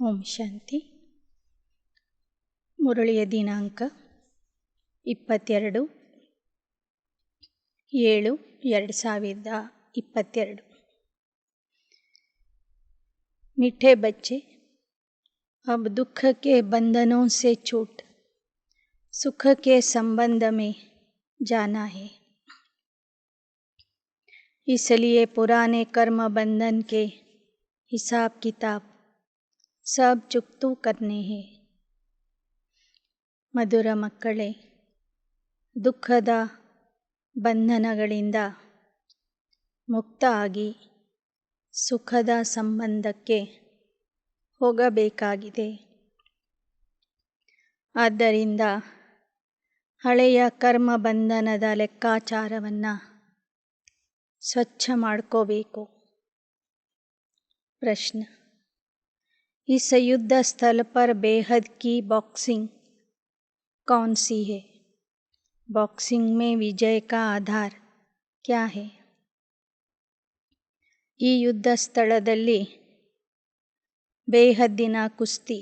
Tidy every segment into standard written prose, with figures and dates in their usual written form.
ಓಂ ಶಾಂತಿ. ಮುರಳಿಯ ದಿನಾಂಕ 22/7/2022. मीठे बच्चे, अब दुख के बंधनों से छूट सुख के संबंध में जाना है. इसलिए पुराने कर्म बंधन के हिसाब किताब सब चुक्तू करने हैं. ಮಧುರ ಮಕ್ಕಳೇ, ದುಃಖದ ಬಂಧನಗಳಿಂದ ಮುಕ್ತ ಆಗಿ ಸುಖದ ಸಂಬಂಧಕ್ಕೆ ಹೋಗಬೇಕಾಗಿದೆ. ಆದ್ದರಿಂದ ಹಳೆಯ ಕರ್ಮ ಬಂಧನದ ಲೆಕ್ಕಾಚಾರವನ್ನು ಸ್ವಚ್ಛ ಮಾಡ್ಕೋಬೇಕು. प्रश्न: इस युद्ध स्थल पर बेहद की बॉक्सिंग कौन सी है? बॉक्सिंग में विजय का आधार क्या है? ಈ ಯುದ್ಧ ಸ್ಥಳದಲ್ಲಿ ಬೇಹದ್ದಿನ ಕುಸ್ತಿ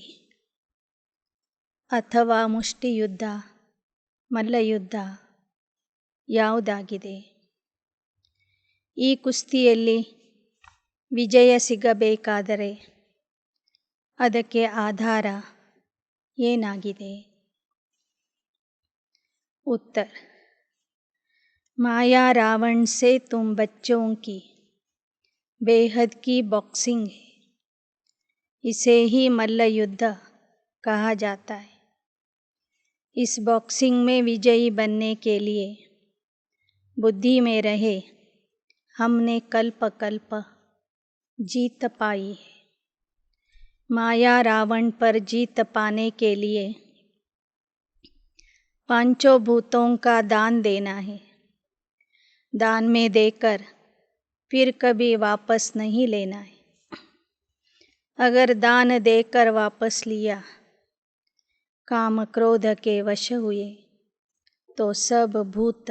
ಅಥವಾ ಮುಷ್ಟಿಯುದ್ಧ, ಮಲ್ಲಯುದ್ಧ ಯಾವುದಾಗಿದೆ? ಈ ಕುಸ್ತಿಯಲ್ಲಿ ವಿಜಯ ಸಿಗಬೇಕಾದರೆ ಅದಕ್ಕೆ ಆಧಾರ ಏನಾಗಿದೆ? उत्तर: माया रावण से तुम बच्चों की बेहद की बॉक्सिंग है. इसे ही मल्ल युद्ध कहा जाता है. इस बॉक्सिंग में विजयी बनने के लिए बुद्धि में रहे हमने कल्प कल्प जीत पाई है. माया रावण पर जीत पाने के लिए पांचों भूतों का दान देना है. दान में देकर फिर कभी वापस नहीं लेना है. अगर दान देकर वापस लिया, काम क्रोध के वश हुए तो सब भूत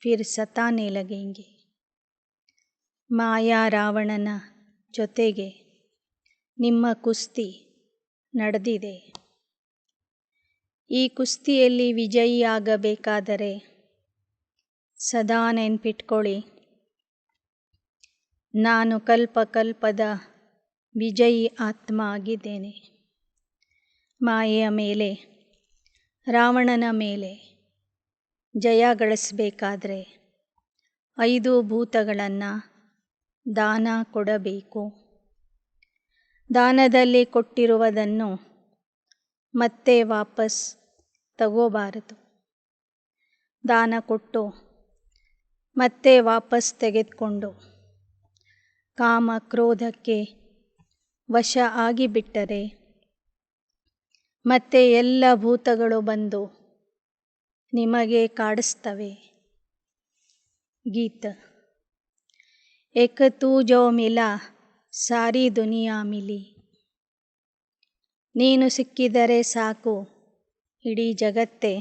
फिर सताने लगेंगे. ಮಾಯಾ ರಾವಣನ ಜೊತೆಗೆ ನಿಮ್ಮ ಕುಸ್ತಿ ನಡೆದಿದೆ. ಈ ಕುಸ್ತಿಯಲ್ಲಿ ವಿಜಯಿಯಾಗಬೇಕಾದರೆ ಸದಾ ನೆನ್ಪಿಟ್ಕೊಳ್ಳಿ, ನಾನು ಕಲ್ಪಕಲ್ಪದ ವಿಜಯಿ ಆತ್ಮ ಆಗಿದ್ದೇನೆ. ಮಾಯೆಯ ಮೇಲೆ, ರಾವಣನ ಮೇಲೆ ಜಯ ಗಳಿಸಬೇಕಾದ್ರೆ 5 ಭೂತಗಳನ್ನು ದಾನ ಕೊಡಬೇಕು. ದಾನದಲ್ಲಿ ಕೊಟ್ಟಿರುವುದನ್ನು ಮತ್ತೆ ವಾಪಸ್ ತಗೋಬಾರದು. ದಾನ ಕೊಟ್ಟು ಮತ್ತೆ ವಾಪಸ್ ತೆಗೆದುಕೊಂಡು ಕಾಮ ಕ್ರೋಧಕ್ಕೆ ವಶ ಆಗಿಬಿಟ್ಟರೆ ಮತ್ತೆ ಎಲ್ಲ ಭೂತಗಳು ಬಂದು ನಿಮಗೆ ಕಾಡಿಸ್ತವೆ. ಗೀತ: एक तू जो मिला सारी दुनिया मिली. ನೀನು ಸಿಕ್ಕಿದರೆ ಸಾಕು, ಇಡೀ ಜಗತ್ತೇ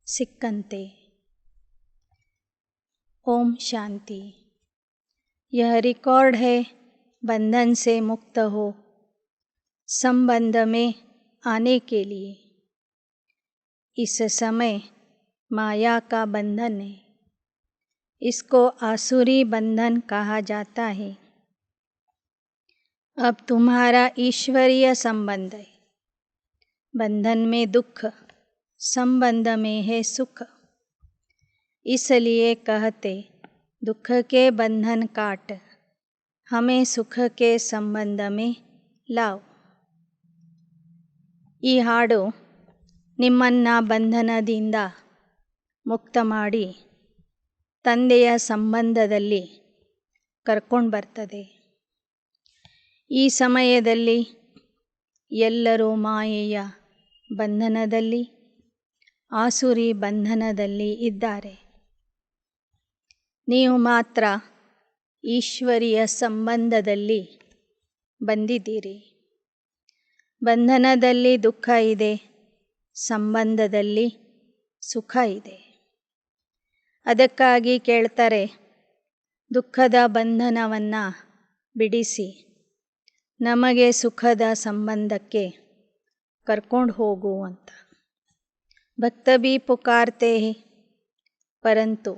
ಸಿಕ್ಕಂತೆ. ओम शांति. यह रिकॉर्ड है बंधन से मुक्त हो संबंध में आने के लिए. इस समय माया का बंधन है. इसको आसुरी बंधन कहा जाता है. अब तुम्हारा ईश्वरीय संबंध है. बंधन में दुख, संबंध में है सुख. इसलिए कहते दुख के बंधन काट, हमें सुख के संबंध में लाओ. ಈ ಹಾಡು ನಿಮ್ಮನ್ನು ಬಂಧನದಿಂದ ಮುಕ್ತ ಮಾಡಿ ತಂದೆಯ ಸಂಬಂಧದಲ್ಲಿ ಕರ್ಕೊಂಡು ಬರ್ತದೆ. ಈ ಸಮಯದಲ್ಲಿ ಎಲ್ಲರೂ ಮಾಯೆಯ ಬಂಧನದಲ್ಲಿ, ಆಸುರಿ ಬಂಧನದಲ್ಲಿ ಇದ್ದಾರೆ. ನೀವು ಮಾತ್ರ ಈಶ್ವರಿಯ ಸಂಬಂಧದಲ್ಲಿ ಬಂದಿದ್ದೀರಿ. ಬಂಧನದಲ್ಲಿ ದುಃಖ ಇದೆ, ಸಂಬಂಧದಲ್ಲಿ ಸುಖ ಇದೆ. ಅದಕ್ಕಾಗಿ ಕೇಳ್ತಾರೆ, ದುಃಖದ ಬಂಧನವನ್ನು ಬಿಡಿಸಿ ನಮಗೆ ಸುಖದ ಸಂಬಂಧಕ್ಕೆ ಕರ್ಕೊಂಡು ಹೋಗು ಅಂತ. ಭಕ್ತ भी पुकारते हैं परंतु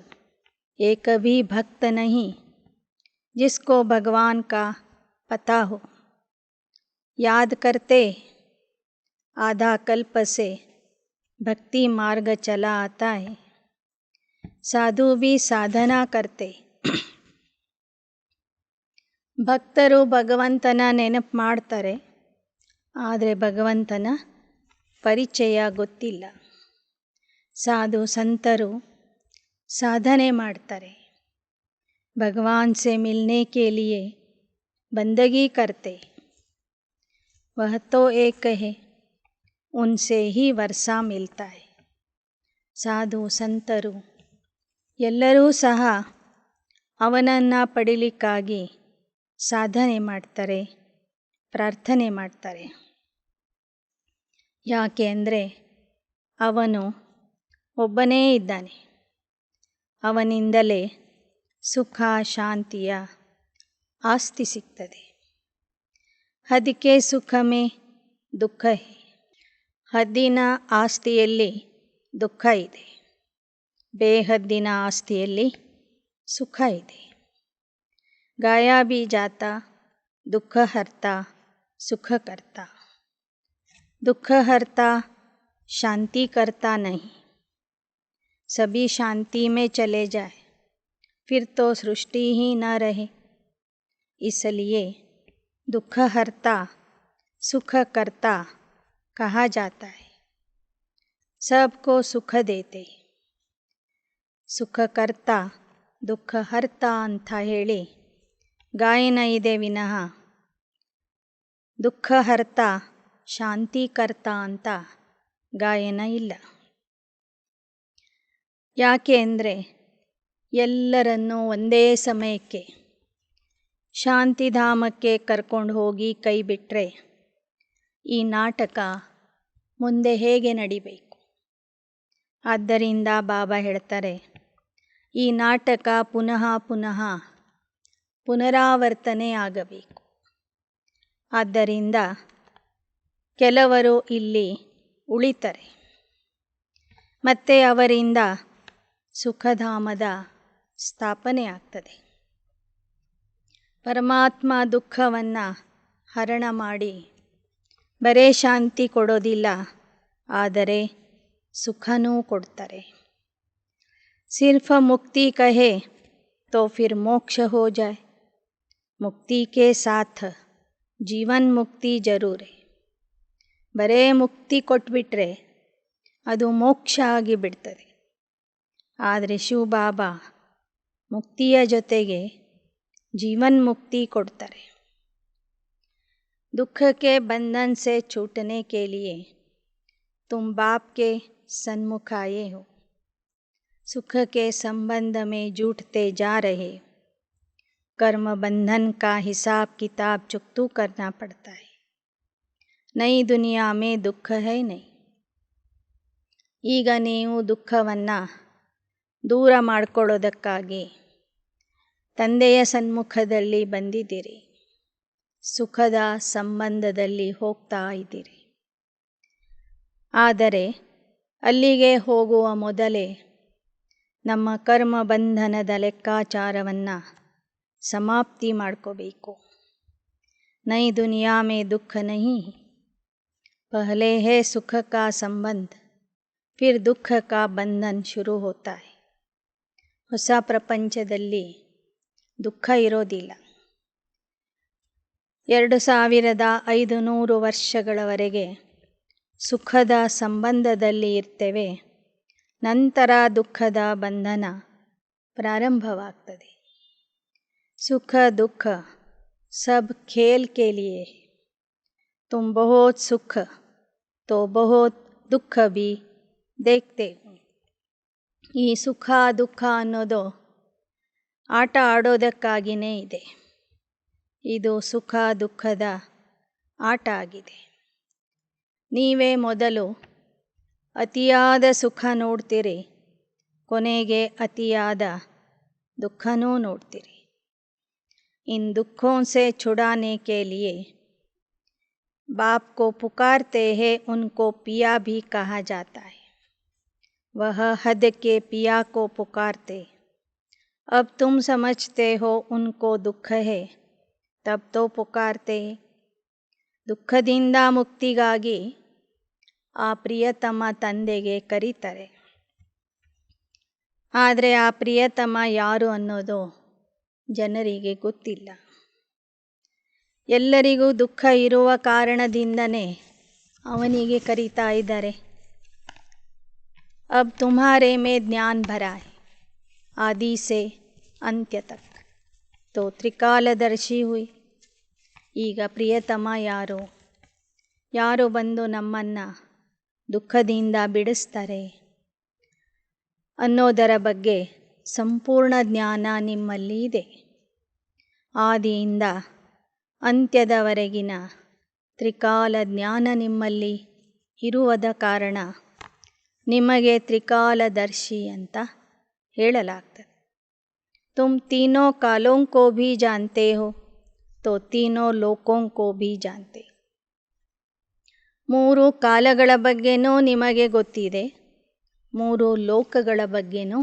एक भी भक्त नहीं जिसको भगवान का पता हो. याद करते आधा कल्प से भक्ति मार्ग चला आता है. साधु भी साधना करते. ಭಕ್ತರು ಭಗವಂತನ ನೆನಪು ಮಾಡ್ತಾರೆ, ಆದರೆ ಭಗವಂತನ ಪರಿಚಯ ಗೊತ್ತಿಲ್ಲ. ಸಾಧು ಸಂತರು ಸಾಧನೆ ಮಾಡ್ತಾರೆ, भगवान से मिलने के लिए बंदगी करते. वह तो एक है, उनसे ही वर्षा मिलता है. ಸಾಧು ಸಂತರು ಎಲ್ಲರೂ ಸಹ ಅವನನ್ನು ಪಡೀಲಿಕ್ಕಾಗಿ ಸಾಧನೆ ಮಾಡ್ತಾರೆ, ಪ್ರಾರ್ಥನೆ ಮಾಡ್ತಾರೆ. ಯಾಕೆ ಅಂದರೆ ಅವನು ಒಬ್ಬನೇ ಇದ್ದಾನೆ. ಅವನಿಂದಲೇ ಸುಖ ಶಾಂತಿಯ ಆಸ್ತಿ ಸಿಗ್ತದೆ. ಹದ್ಕೆ ಸುಖ ಮೇ ದುಃಖ ಹೇ. ಹದ್ದಿನ ಆಸ್ತಿಯಲ್ಲಿ ದುಃಖ ಇದೆ, ಬೇಹದ್ದಿನ ಆಸ್ತಿಯಲ್ಲಿ ಸುಖ ಇದೆ. गाया भी जाता दुख हरता सुख करता. दुख हरता शांति करता नहीं. सभी शांति में चले जाए फिर तो सृष्टि ही न रहे. इसलिए दुख हरता सुख करता कहा जाता है. सबको सुख देते. सुख करता दुख हरता ಅಂತ ಹೇಳಿ ಗಾಯನ ಇದೆ ವಿನಃ ದುಃಖ ಹರ್ತ ಶಾಂತಿ ಕರ್ತ ಅಂತ ಗಾಯನ ಇಲ್ಲ. ಯಾಕೆ ಅಂದರೆ ಎಲ್ಲರನ್ನೂ ಒಂದೇ ಸಮಯಕ್ಕೆ ಶಾಂತಿಧಾಮಕ್ಕೆ ಕರ್ಕೊಂಡು ಹೋಗಿ ಕೈ ಬಿಟ್ಟರೆ ಈ ನಾಟಕ ಮುಂದೆ ಹೇಗೆ ನಡಿಬೇಕು? ಆದ್ದರಿಂದ ಬಾಬಾ ಹೇಳ್ತಾರೆ, ಈ ನಾಟಕ ಪುನಃ ಪುನಃ ಪುನರಾವರ್ತನೆ ಆಗಬೇಕು. ಆದ್ದರಿಂದ ಕೆಲವರು ಇಲ್ಲಿ ಉಳಿತಾರೆ, ಮತ್ತೆ ಅವರಿಂದ ಸುಖಧಾಮದ ಸ್ಥಾಪನೆ ಆಗ್ತದೆ. ಪರಮಾತ್ಮ ದುಃಖವನ್ನು ಹರಣ ಮಾಡಿ ಬರೇ ಶಾಂತಿ ಕೊಡೋದಿಲ್ಲ, ಆದರೆ ಸುಖನೂ ಕೊಡ್ತಾರೆ. ಸಿರ್ಫ್ ಮುಕ್ತಿ ಕಹೆ तो फिर मोक्ष हो जाए. मुक्ति के साथ जीवन मुक्ति जरूर है. ಬರೇ ಮುಕ್ತಿ ಕೊಟ್ಬಿಟ್ರೆ ಅದು ಮೋಕ್ಷ ಆಗಿಬಿಡ್ತದೆ. ಆದರೆ ಶಿವಬಾಬಾ ಮುಕ್ತಿಯ ಜೊತೆಗೆ ಜೀವನ್ ಮುಕ್ತಿ ಕೊಡ್ತಾರೆ. दुख के बंधन से छूटने के लिए तुम बाप के सन्मुख आए हो. सुख के संबंध में जूटते जा रहे. कर्म बंधन का हिसाब किताब चुकतू करना पड़ता है. नई दुनिया में दुख है नहीं. ಈಗ ನೀವು ದುಃಖವನ್ನು ದೂರ ಮಾಡಿಕೊಳ್ಳೋದಕ್ಕಾಗಿ ತಂದೆಯ ಸನ್ಮುಖದಲ್ಲಿ ಬಂದಿದ್ದೀರಿ. ಸುಖದ ಸಂಬಂಧದಲ್ಲಿ ಹೋಗ್ತಾ ಇದ್ದೀರಿ. ಆದರೆ ಅಲ್ಲಿಗೆ ಹೋಗುವ ಮೊದಲೇ ನಮ್ಮ ಕರ್ಮ ಬಂಧನದ ಲೆಕ್ಕಾಚಾರವನ್ನು ಸಮಾಪ್ತಿ ಮಾಡ್ಕೋಬೇಕು. ನೈ ದುನಿಯಾ ಮೇ ದುಃಖ ನಹೀ, ಪಹಲೆ ಹೇ ಸುಖ ಕಾ ಸಂಬಂಧ, ಫಿರ್ ದುಃಖ ಕಾ ಬಂಧನ್ ಶುರು ಹೋತಾ ಹೈ. ಹೊಸ ಪ್ರಪಂಚದಲ್ಲಿ ದುಃಖ ಇರೋದಿಲ್ಲ. 2500 ವರ್ಷಗಳವರೆಗೆ ಸುಖದ ಸಂಬಂಧದಲ್ಲಿ ಇರ್ತೇವೆ. ನಂತರ ದುಃಖದ ಬಂಧನ ಪ್ರಾರಂಭವಾಗ್ತದೆ. ಸುಖ ದುಃಖ ಸಬ್ ಖೇಲ್ ಕೆ ಲಿಯೇ ಹೈ. ತುಮ್ ಬಹುತ್ ಸುಖ ತೋ ಬಹುತ್ ದುಃಖ ಭಿ ದೇಖ್ತೆ ಹೋ. ಈ ಸುಖ ದುಃಖ ಅನ್ನೋದು ಆಟ ಆಡೋದಕ್ಕಾಗಿಯೇ ಇದೆ. ಇದು ಸುಖ ದುಃಖದ ಆಟ ಆಗಿದೆ. ನೀವೇ ಮೊದಲು ಅತಿಯಾದ ಸುಖ ನೋಡ್ತೀರಿ, ಕೊನೆಗೆ ಅತಿಯಾದ ದುಃಖನೂ ನೋಡ್ತೀರಿ. इन दुखों से छुड़ाने के लिए बाप को पुकारते हैं उनको पिया भी कहा जाता है। वह हद के पिया को पुकारते। अब तुम समझते हो उनको दुख है, तब तो पुकारते। ದುಃಖದಿಂದ ಮುಕ್ತಿಗಾಗಿ ಆ ಪ್ರಿಯತಮ ತಂದೆಗೆ ಕರೀತಾರೆ. ಆದರೆ ಆ ಪ್ರಿಯತಮ ಯಾರು ಅನ್ನೋದು ಜನರಿಗೆ ಗೊತ್ತಿಲ್ಲ. ಎಲ್ಲರಿಗೂ ದುಃಖ ಇರುವ ಕಾರಣದಿಂದನೇ ಅವನಿಗೆ ಕರೀತಾ ಇದ್ದಾರೆ. अब तुम्हारे में ज्ञान भरा है आदि से अंत्य तक, तो ತ್ರಿಕಾಲದರ್ಶಿ हुई. ಈಗ ಪ್ರಿಯತಮ ಯಾರು ಬಂದು ನಮ್ಮನ್ನು ದುಃಖದಿಂದ ಬಿಡಿಸ್ತಾರೆ ಅನ್ನೋದರ ಬಗ್ಗೆ ಸಂಪೂರ್ಣ ಜ್ಞಾನ ನಿಮ್ಮಲ್ಲಿ ಇದೆ. ಆದಿಯಿಂದ ಅಂತ್ಯದವರೆಗಿನ ತ್ರಿಕಾಲ ಜ್ಞಾನ ನಿಮ್ಮಲ್ಲಿ ಇರುವುದ ಕಾರಣ ನಿಮಗೆ ತ್ರಿಕಾಲದರ್ಶಿ ಅಂತ ಹೇಳಲಾಗ್ತದೆ. तुम तीनों कालों को भी जानते हो तो तीनों लोकों को भी जानते. ಮೂರು ಕಾಲಗಳ ಬಗ್ಗೆನೂ ನಿಮಗೆ ಗೊತ್ತಿದೆ, ಮೂರು ಲೋಕಗಳ ಬಗ್ಗೆನೂ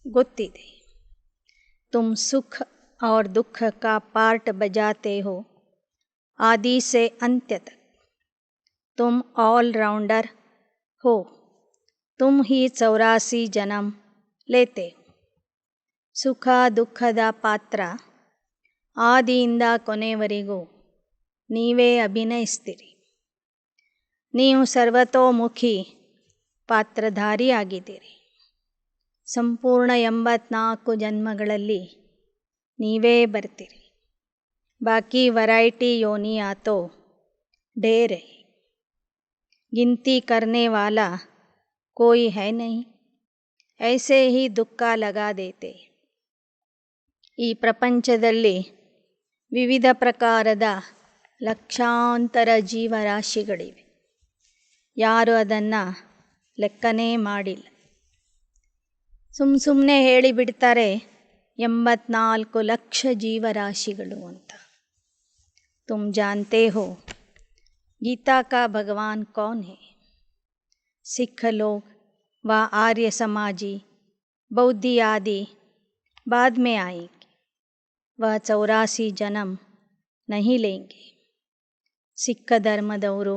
ಗೊತ್ತಿದೆ. तुम सुख और दुख का पार्ट बजाते हो आदि से अंत्य तक. तुम ऑलराउंडर हो, तुम ही 84 जन्म लेते हो. ಸುಖ ದುಃಖದ ಪಾತ್ರ ಆದಿಯಿಂದ ಕೊನೆಯವರೆಗೂ ನೀವೇ ಅಭಿನಯಿಸ್ತೀರಿ. ನೀವು ಸರ್ವತೋಮುಖಿ ಪಾತ್ರಧಾರಿಯಾಗಿದ್ದೀರಿ. ಸಂಪೂರ್ಣ 84 ಜನ್ಮಗಳಲ್ಲಿ ನೀವೇ ಬರ್ತೀರಿ. ಬಾಕಿ ವರೈಟಿ ಯೋನಿಯಾ ತೋ ढेर है, गिनती करने वाला कोई है नहीं. ऐसे ही दुख लगा देते. ಈ ಪ್ರಪಂಚದಲ್ಲಿ ವಿವಿಧ ಪ್ರಕಾರದ ಲಕ್ಷಾಂತರ ಜೀವರಾಶಿಗಳಿವೆ. ಯಾರು ಅದನ್ನು ಲೆಕ್ಕನೇ ಮಾಡಿಲ್ಲ. ಸುಮ್ಮನೆ ಹೇಳಿಬಿಡ್ತಾರೆ 84 ಲಕ್ಷ ಜೀವರಾಶಿಗಳು ಅಂತ. तुम जानते हो गीता का भगवान कौन है? सिख लोग व आर्य समाजी बौद्धी आदि बाद में आएंगे. वह 84 जन्म नहीं लेंगे. ಸಿಖ್ ಧರ್ಮದವರು,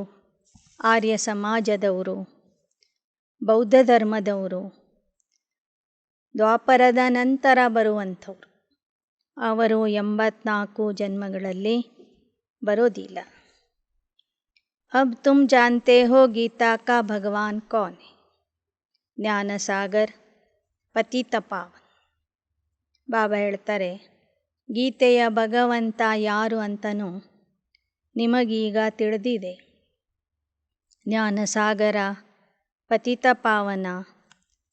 ಆರ್ಯ ಸಮಾಜದವರು, ಬೌದ್ಧ ಧರ್ಮದವರು ದ್ವಾಪರದ ನಂತರ ಬರುವಂಥವ್ರು. ಅವರು 84 ಜನ್ಮಗಳಲ್ಲಿ ಬರೋದಿಲ್ಲ. अब तुम जानते हो गीता का भगवान कौन है? ಜ್ಞಾನಸಾಗರ್ ಪತಿತ ಪಾವನ್. ಬಾಬಾ ಹೇಳ್ತಾರೆ, ಗೀತೆಯ ಭಗವಂತ ಯಾರು ಅಂತನೂ ನಿಮಗೀಗ ತಿಳಿದಿದೆ. ಜ್ಞಾನಸಾಗರ, ಪತಿತ ಪಾವನ,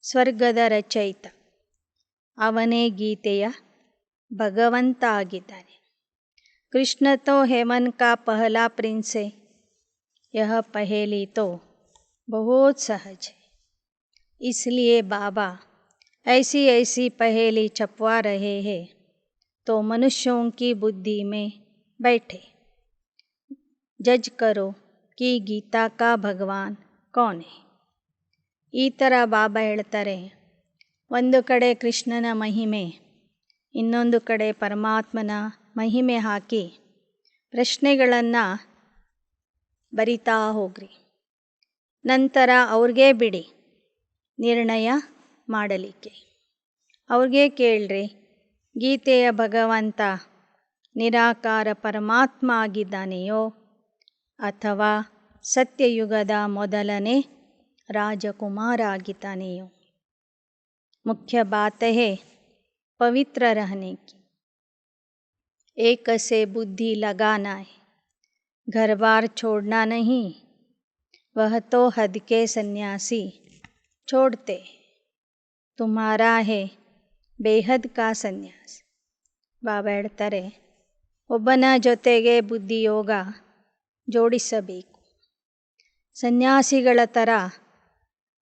ಸ್ವರ್ಗದ ರಚಯಿತ, ಅವನೇ ಗೀತೆಯ ಭಗವಂತ ಆಗಿದ್ದಾನೆ. ಕೃಷ್ಣ ತೋ ಹೇಮನ್ ಕಾ ಪಹಲಾ ಪ್ರಿನ್ಸ್ ಹೈ, ಯಹ ಪಹೇಲಿ ತೋ ಬಹುತ್ ಸಹಜ है. इसलिए बाबा ऐसी ऐसी पहेली छपवा रहे हैं तो मनुष्यों की बुद्धि में बैठे. जज करो कि गीता का भगवान कौन है. ಈ ಥರ ಬಾಬಾ ಹೇಳ್ತಾರೆ, ಒಂದು ಕಡೆ ಕೃಷ್ಣನ ಮಹಿಮೆ, ಇನ್ನೊಂದು ಕಡೆ ಪರಮಾತ್ಮನ ಮಹಿಮೆ ಹಾಕಿ ಪ್ರಶ್ನೆಗಳನ್ನು ಬರಿತಾ ಹೋಗ್ರಿ. ನಂತರ ಅವ್ರಿಗೆ ಬಿಡಿ ನಿರ್ಣಯ ಮಾಡಲಿಕ್ಕೆ. ಅವ್ರಿಗೆ ಕೇಳ್ರಿ, ಗೀತೆಯ ಭಗವಂತ ನಿರಾಕಾರ ಪರಮಾತ್ಮ ಆಗಿದ್ದಾನೆಯೋ ಅಥವಾ ಸತ್ಯಯುಗದ ಮೊದಲನೇ ರಾಜಕುಮಾರ ಆಗಿದ್ದಾನೆಯೋ. ಮುಖ್ಯ ಬಾತ್ ಹೈ ಪವಿತ್ರ रहने की. एक से बुद्धि लगाना है, घर बार छोड़ना नहीं. वह तो हद के सन्यासी छोड़ते. तुम्हारा है ಬೇಹದ್ ಕಾ ಸನ್ಯಾಸ. ಬಾಬಾ ಹೇಳ್ತಾರೆ, ಒಬ್ಬನ ಜೊತೆಗೆ ಬುದ್ಧಿಯೋಗ ಜೋಡಿಸಬೇಕು. ಸನ್ಯಾಸಿಗಳ ಥರ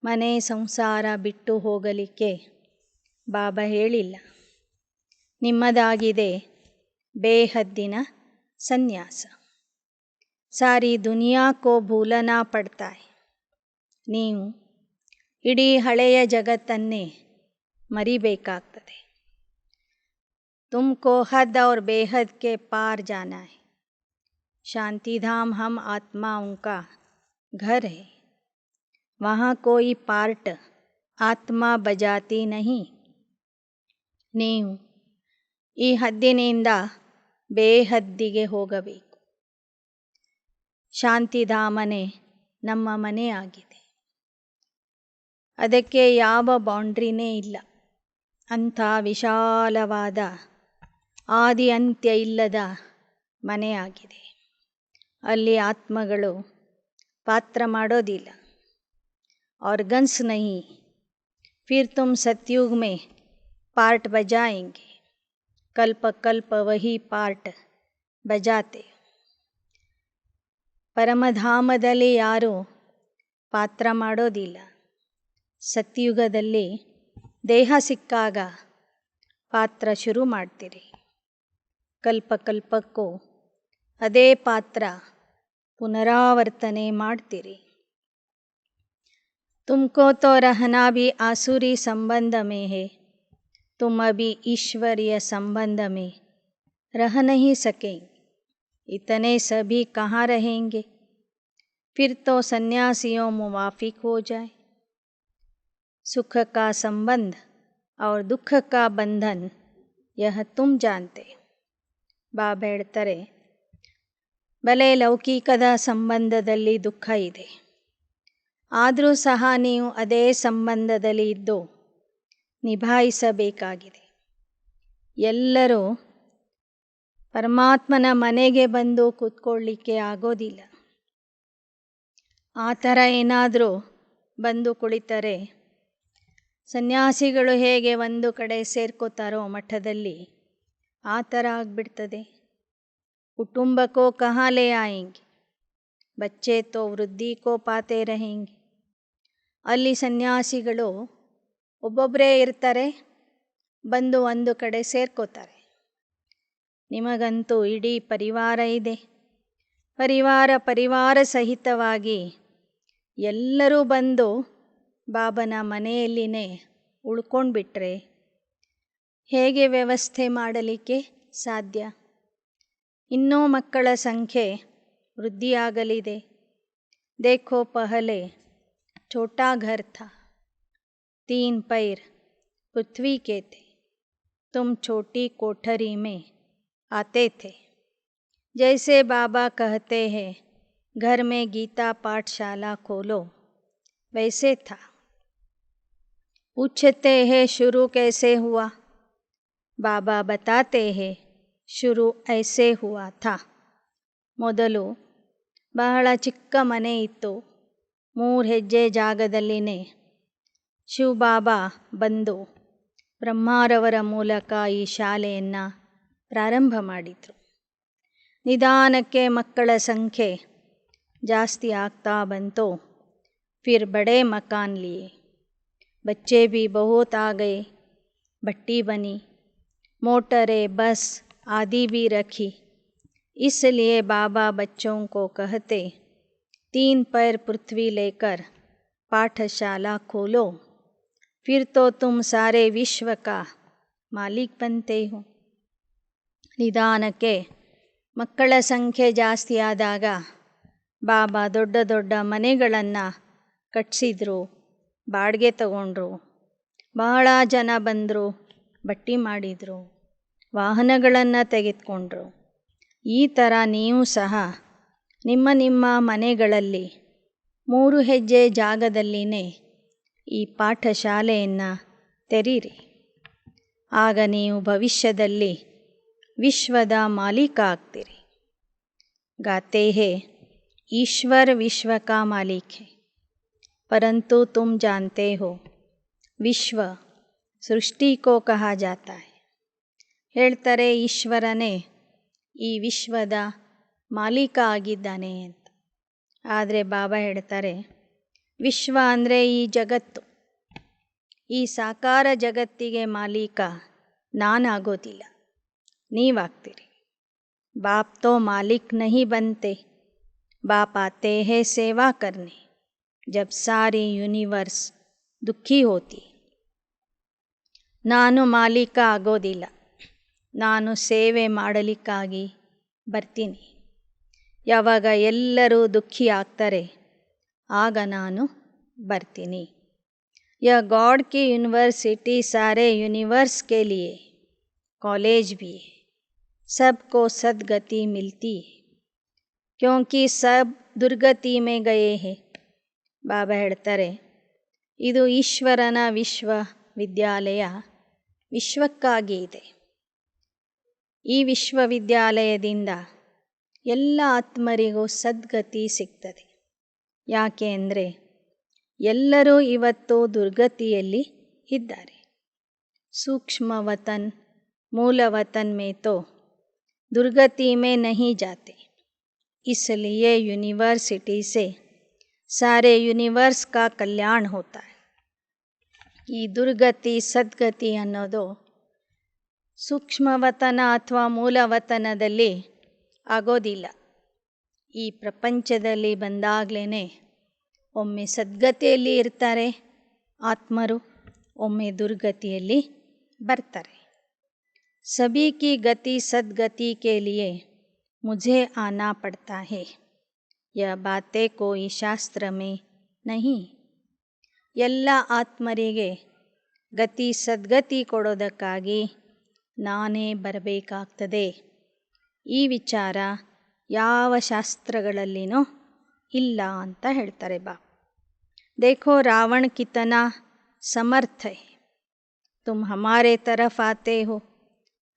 ಮನೆ ಸಂಸಾರ ಬಿಟ್ಟು ಹೋಗಲಿಕ್ಕೆ ಬಾಬಾ ಹೇಳಿಲ್ಲ. ನಿಮ್ಮದಾಗಿದೆ ಬೇಹದ್ದಿನ ಸನ್ಯಾಸ. सारी दुनिया को भूलना पड़ता है. ನೀವು ಇಡೀ ಹಳೆಯ ಜಗತ್ತನ್ನೇ ಮರಿಬೇಕಾಗ್ತದೆ. तुमको हद और बेहद के पार जाना है. शांतिधाम हम आत्माओं का घर है. वहाँ कोई पार्ट आत्मा बजाती नहीं. ನೀವು ಈ ಹದ್ದಿನಿಂದ ಬೇಹದ್ದಿಗೆ ಹೋಗಬೇಕು. ಶಾಂತಿಧಾಮನೇ ನಮ್ಮ ಮನೆಯಾಗಿದೆ. ಅದಕ್ಕೆ ಯಾವ ಬೌಂಡ್ರಿನೇ ಇಲ್ಲ. ಅಂಥ ವಿಶಾಲವಾದ ಆದಿ ಅಂತ್ಯ ಇಲ್ಲದ ಮನೆಯಾಗಿದೆ. ಅಲ್ಲಿ ಆತ್ಮಗಳು ಪಾತ್ರ ಮಾಡೋದಿಲ್ಲ. ಆರ್ಗನ್ಸ್ नहीं. फिर तुम सतयुग में पार्ट बजाएंगे. कल्प कल्प वही पार्ट बजाते. ಪರಮಧಾಮದಲ್ಲಿ ಯಾರೂ ಪಾತ್ರ ಮಾಡೋದಿಲ್ಲ. ಸತ್ಯುಗದಲ್ಲಿ ದೇಹ ಸಿಕ್ಕಾಗ ಪಾತ್ರ ಶುರು ಮಾಡ್ತೀರಿ. ಕಲ್ಪಕಲ್ಪಕ್ಕೂ ಅದೇ ಪಾತ್ರ ಪುನರಾವರ್ತನೆ ಮಾಡ್ತೀರಿ. तुमको तो रहना भी आसुरी संबंध में है. तुम अभी ईश्वरीय संबंध में रह नहीं सकेंगे. इतने सभी कहाँ रहेंगे. फिर तो सन्यासियों मुवाफिक हो जाए. सुख का संबंध और दुख का बंधन यह तुम जानते. ಬಾಬಾ ಹೇಳ್ತಾರೆ, ಬಲೆ ಲೌಕಿಕದ ಸಂಬಂಧದಲ್ಲಿ ದುಃಖ ಇದೆ. ಆದರೂ ಸಹ ನೀವು ಅದೇ ಸಂಬಂಧದಲ್ಲಿ ಇದ್ದು ನಿಭಾಯಿಸಬೇಕಾಗಿದೆ. ಎಲ್ಲರೂ ಪರಮಾತ್ಮನ ಮನೆಗೆ ಬಂದು ಕೂತ್ಕೊಳ್ಳಿಕ್ಕೆ ಆಗೋದಿಲ್ಲ. ಆ ಥರ ಏನಾದರೂ ಬಂದು ಕುಳಿತರೆ ಸನ್ಯಾಸಿಗಳು ಹೇಗೆ ಒಂದು ಕಡೆ ಸೇರ್ಕೋತಾರೋ ಮಠದಲ್ಲಿ, ಆ ಥರ ಆಗಿಬಿಡ್ತದೆ. ಕುಟುಂಬಕ್ಕೋ ಕहाँ ले आएंगे. बच्चे तो वृद्धि को पाते रहेंगे. ಅಲ್ಲಿ ಸನ್ಯಾಸಿಗಳು ಒಬ್ಬೊಬ್ಬರೇ ಇರ್ತಾರೆ, ಬಂದು ಒಂದು ಕಡೆ ಸೇರ್ಕೋತಾರೆ. ನಿಮಗಂತೂ ಇಡೀ ಪರಿವಾರ ಇದೆ. ಪರಿವಾರ ಸಹಿತವಾಗಿ ಎಲ್ಲರೂ ಬಂದು ಬಾಬನ ಮನೆಯಲ್ಲಿನೇ ಉಳ್ಕೊಂಡ್ಬಿಟ್ರೆ ಹೇಗೆ ವ್ಯವಸ್ಥೆ ಮಾಡಲಿಕ್ಕೆ ಸಾಧ್ಯ. ಇನ್ನೂ ಮಕ್ಕಳ ಸಂಖ್ಯೆ ವೃದ್ಧಿಯಾಗಲಿದೆ. देखो पहले छोटा घर था. 3 पैर पृथ्वी के थे. तुम छोटी कोठरी में आते थे. जैसे बाबा कहते हैं घर में गीता पाठशाला खोलो, वैसे था. पूछते हैं शुरू कैसे हुआ. बाबा बताते हैं शुरू ऐसे हुआ था. ಮೊದಲು ಬಹಳ ಚಿಕ್ಕ ಮನೆ ಇತ್ತು. 3 ಹೆಜ್ಜೆ ಜಾಗದಲ್ಲಿನೇ ಶಿವಬಾಬಾ ಬಂದು ಬ್ರಹ್ಮಾರವರ ಮೂಲಕ ಈ ಶಾಲೆಯನ್ನು ಪ್ರಾರಂಭ ಮಾಡಿದರು. ನಿಧಾನಕ್ಕೆ ಮಕ್ಕಳ ಸಂಖ್ಯೆ ಜಾಸ್ತಿ ಆಗ್ತಾ ಬಂತು. फिर बड़े मकान लिए. बच्चे भी बहुत आ गए. भट्टी बनी, मोटरें, बस आदि भी रखी. इसलिए बाबा बच्चों को कहते 3 पैर पृथ्वी लेकर पाठशाला खोलो, फिर तो तुम सारे विश्व का मालिक बनते हो. ನಿಧಾನಕ್ಕೆ ಮಕ್ಕಳ ಸಂಖ್ಯೆ ಜಾಸ್ತಿ ಆದಾಗ ಬಾಬಾ ದೊಡ್ಡ ದೊಡ್ಡ ಮನೆಗಳನ್ನು ಕಟ್ಟಿಸಿದ್ರು, ಬಾಡಿಗೆ ತಗೊಂಡ್ರು. ಬಹಳ ಜನ ಬಂದರು, ಬಟ್ಟಿ ಮಾಡಿದರು, ವಾಹನಗಳನ್ನು ತೆಗೆದುಕೊಂಡ್ರು. ಈ ಥರ ನೀವು ಸಹ ನಿಮ್ಮ ನಿಮ್ಮ ಮನೆಗಳಲ್ಲಿ 3 ಹೆಜ್ಜೆ ಜಾಗದಲ್ಲಿನೇ ಈ ಪಾಠಶಾಲೆಯನ್ನು ತೆರೀರಿ. ಆಗ ನೀವು ಭವಿಷ್ಯದಲ್ಲಿ ವಿಶ್ವದ ಮಾಲೀಕ ಆಗ್ತೀರಿ. गाते हैं ईश्वर विश्व का मालिक है, परंतु तुम जानते हो विश्व सृष्टि को कहा जाता है. ಹೇಳ್ತಾರೆ ಈಶ್ವರನೇ ಈ ವಿಶ್ವದ ಮಾಲೀಕ ಆಗಿದ್ದಾನೆ ಅಂತ. ಆದರೆ ಬಾಬಾ ಹೇಳ್ತಾರೆ ವಿಶ್ವ ಅಂದರೆ ಈ ಜಗತ್ತು. ಈ ಸಾಕಾರ ಜಗತ್ತಿಗೆ ಮಾಲೀಕ ನಾನಾಗೋದಿಲ್ಲ, ನೀವಾಗ್ತೀರಿ. बाप तो मालिक नहीं बनते, बाप आते हैं सेवा करने जब सारी ಯೂನಿವರ್ಸ್ ದುಃಖಿ ಹೋತಿ. ನಾನು ಮಾಲೀಕ ಆಗೋದಿಲ್ಲ, ನಾನು ಸೇವೆ ಮಾಡಲಿಕ್ಕಾಗಿ ಬರ್ತೀನಿ. ಯಾವಾಗ ಎಲ್ಲರೂ ದುಃಖಿ ಆಗ್ತಾರೆ ಆಗ ನಾನು ಬರ್ತೀನಿ. यह गॉड की यूनिवर्सिटी सारे यूनिवर्स के लिए कॉलेज भी है. सबको सद्गति मिलती है क्योंकि सब दुर्गति में गए हैं. ಬಾಬಾ ಹೇಳ್ತಾರೆ, ಇದು ಈಶ್ವರನ ವಿಶ್ವವಿದ್ಯಾಲಯ ವಿಶ್ವಕ್ಕಾಗಿ ಇದೆ. ಈ ವಿಶ್ವವಿದ್ಯಾಲಯದಿಂದ ಎಲ್ಲ ಆತ್ಮರಿಗೂ ಸದ್ಗತಿ ಸಿಗ್ತದೆ. ಯಾಕೆ ಅಂದರೆ ಎಲ್ಲರೂ ಇವತ್ತು ದುರ್ಗತಿಯಲ್ಲಿ ಇದ್ದಾರೆ. सूक्ष्म वतन मूल वतन में तो दुर्गति में नहीं जाते. इसलिए यूनिवर्सिटी से सारे यूनिवर्स का कल्याण होता है. ಈ ದುರ್ಗತಿ ಸದ್ಗತಿ ಅನ್ನೋದು ಸೂಕ್ಷ್ಮವತನ ಅಥವಾ ಮೂಲವತನದಲ್ಲಿ ಆಗೋದಿಲ್ಲ. ಈ ಪ್ರಪಂಚದಲ್ಲಿ ಬಂದಾಗಲೇ ಒಮ್ಮೆ ಸದ್ಗತಿಯಲ್ಲಿ ಇರ್ತಾರೆ ಆತ್ಮರು, ಒಮ್ಮೆ ದುರ್ಗತಿಯಲ್ಲಿ ಬರ್ತಾರೆ. सभी की गति सद्गति के लिए मुझे आना पड़ता है. यह बातें कोई शास्त्र में नहीं. ಎಲ್ಲ ಆತ್ಮರಿಗೆ ಗತಿ ಸದ್ಗತಿ ಕೊಡೋದಕ್ಕಾಗಿ ನಾನೇ ಬರಬೇಕಾಗ್ತದೆ. ಈ ವಿಚಾರ ಯಾವ ಶಾಸ್ತ್ರಗಳಲ್ಲಿನೂ ಇಲ್ಲ ಅಂತ ಹೇಳ್ತಾರೆ ಬಾ. देखो रावण कितना समर्थ है, तुम हमारे तरफ आते हो,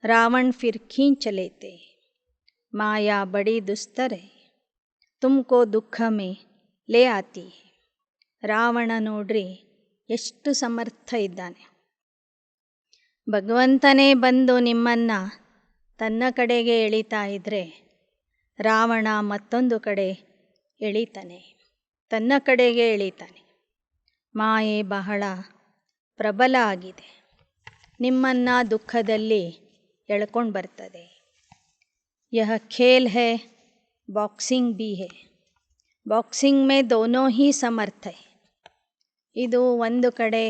रावण फिर खींच लेते. माया बड़ी दुस्तर है, तुमको दुख में ले आती है. ರಾವಣ ನೋಡ್ರಿ ಎಷ್ಟು ಸಮರ್ಥ ಇದ್ದಾನೆ. ಭಗವಂತನೇ ಬಂದು ನಿಮ್ಮನ್ನು ತನ್ನ ಕಡೆಗೆ ಎಳಿತಾ ಇದ್ದರೆ ರಾವಣ ಮತ್ತೊಂದು ಕಡೆ ಎಳಿತಾನೆ, ತನ್ನ ಕಡೆಗೆ ಎಳಿತಾನೆ. ಮಾಯೆ ಬಹಳ ಪ್ರಬಲ ಆಗಿದೆ, ನಿಮ್ಮನ್ನು ದುಃಖದಲ್ಲಿ ಎಳ್ಕೊಂಡು ಬರ್ತದೆ. ಯಹ ಖೇಲ್ ಹೈ ಬಾಕ್ಸಿಂಗ್ ಬಿ ಹೈ, ಬಾಕ್ಸಿಂಗ್ ಮೇ ದೋನೋ ಹಿ ಸಮರ್ಥ ಹೈ. ಇದು ಒಂದು ಕಡೆ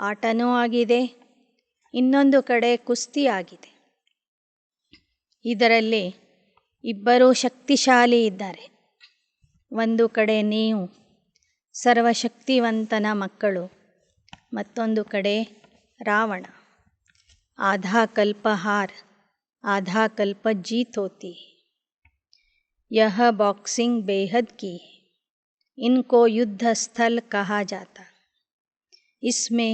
ಆಟನೂ ಆಗಿದೆ, ಇನ್ನೊಂದು ಕಡೆ ಕುಸ್ತಿ ಆಗಿದೆ. ಇದರಲ್ಲಿ ಇಬ್ಬರೂ ಶಕ್ತಿಶಾಲಿ ಇದ್ದಾರೆ. ಒಂದು ಕಡೆ ನೀವು ಸರ್ವಶಕ್ತಿವಂತನ ಮಕ್ಕಳು, ಮತ್ತೊಂದು ಕಡೆ ರಾವಣ. ಆಧಾ ಕಲ್ಪ ಹಾರ್ ಆಧಾ ಕಲ್ಪ ಜೀತ್ ಹೋತಿ. यह बॉक्सिंग बेहद की है, इनको युद्ध स्थल कहा जाता. इसमें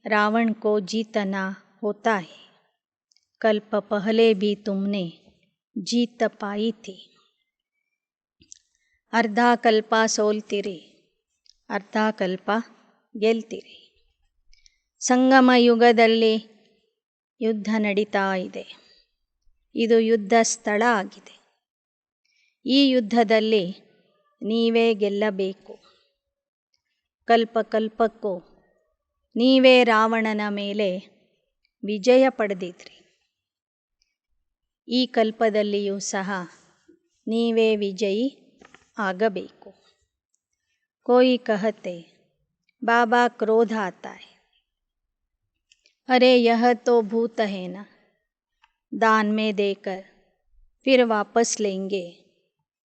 रावण को जीतना होता है. कल्प पहले भी तुमने जीत पाई थी. अर्धा कल्प ಸೋಲ್ತಿರಿ, ಅರ್ಧ ಕಲ್ಪ ಗೆಲ್ತಿರಿ. ಸಂಗಮ ಯುಗದಲ್ಲಿ ಯುದ್ಧ ನಡೀತಾ ಇದೆ. ಇದು ಯುದ್ಧ ಸ್ಥಳ ಆಗಿದೆ. ಈ ಯುದ್ಧದಲ್ಲಿ ನೀವೇ ಗೆಲ್ಲಬೇಕು. ಕಲ್ಪಕ್ಕೂ ನೀವೇ ರಾವಣನ ಮೇಲೆ ವಿಜಯ ಪಡೆದಿದ್ರಿ. ಈ ಕಲ್ಪದಲ್ಲಿಯೂ ಸಹ ನೀವೇ ವಿಜಯಿ ಆಗಬೇಕು. कोई कहते बाबा क्रोध आता है, अरे यह तो भूत है ना, दान में देकर फिर वापस लेंगे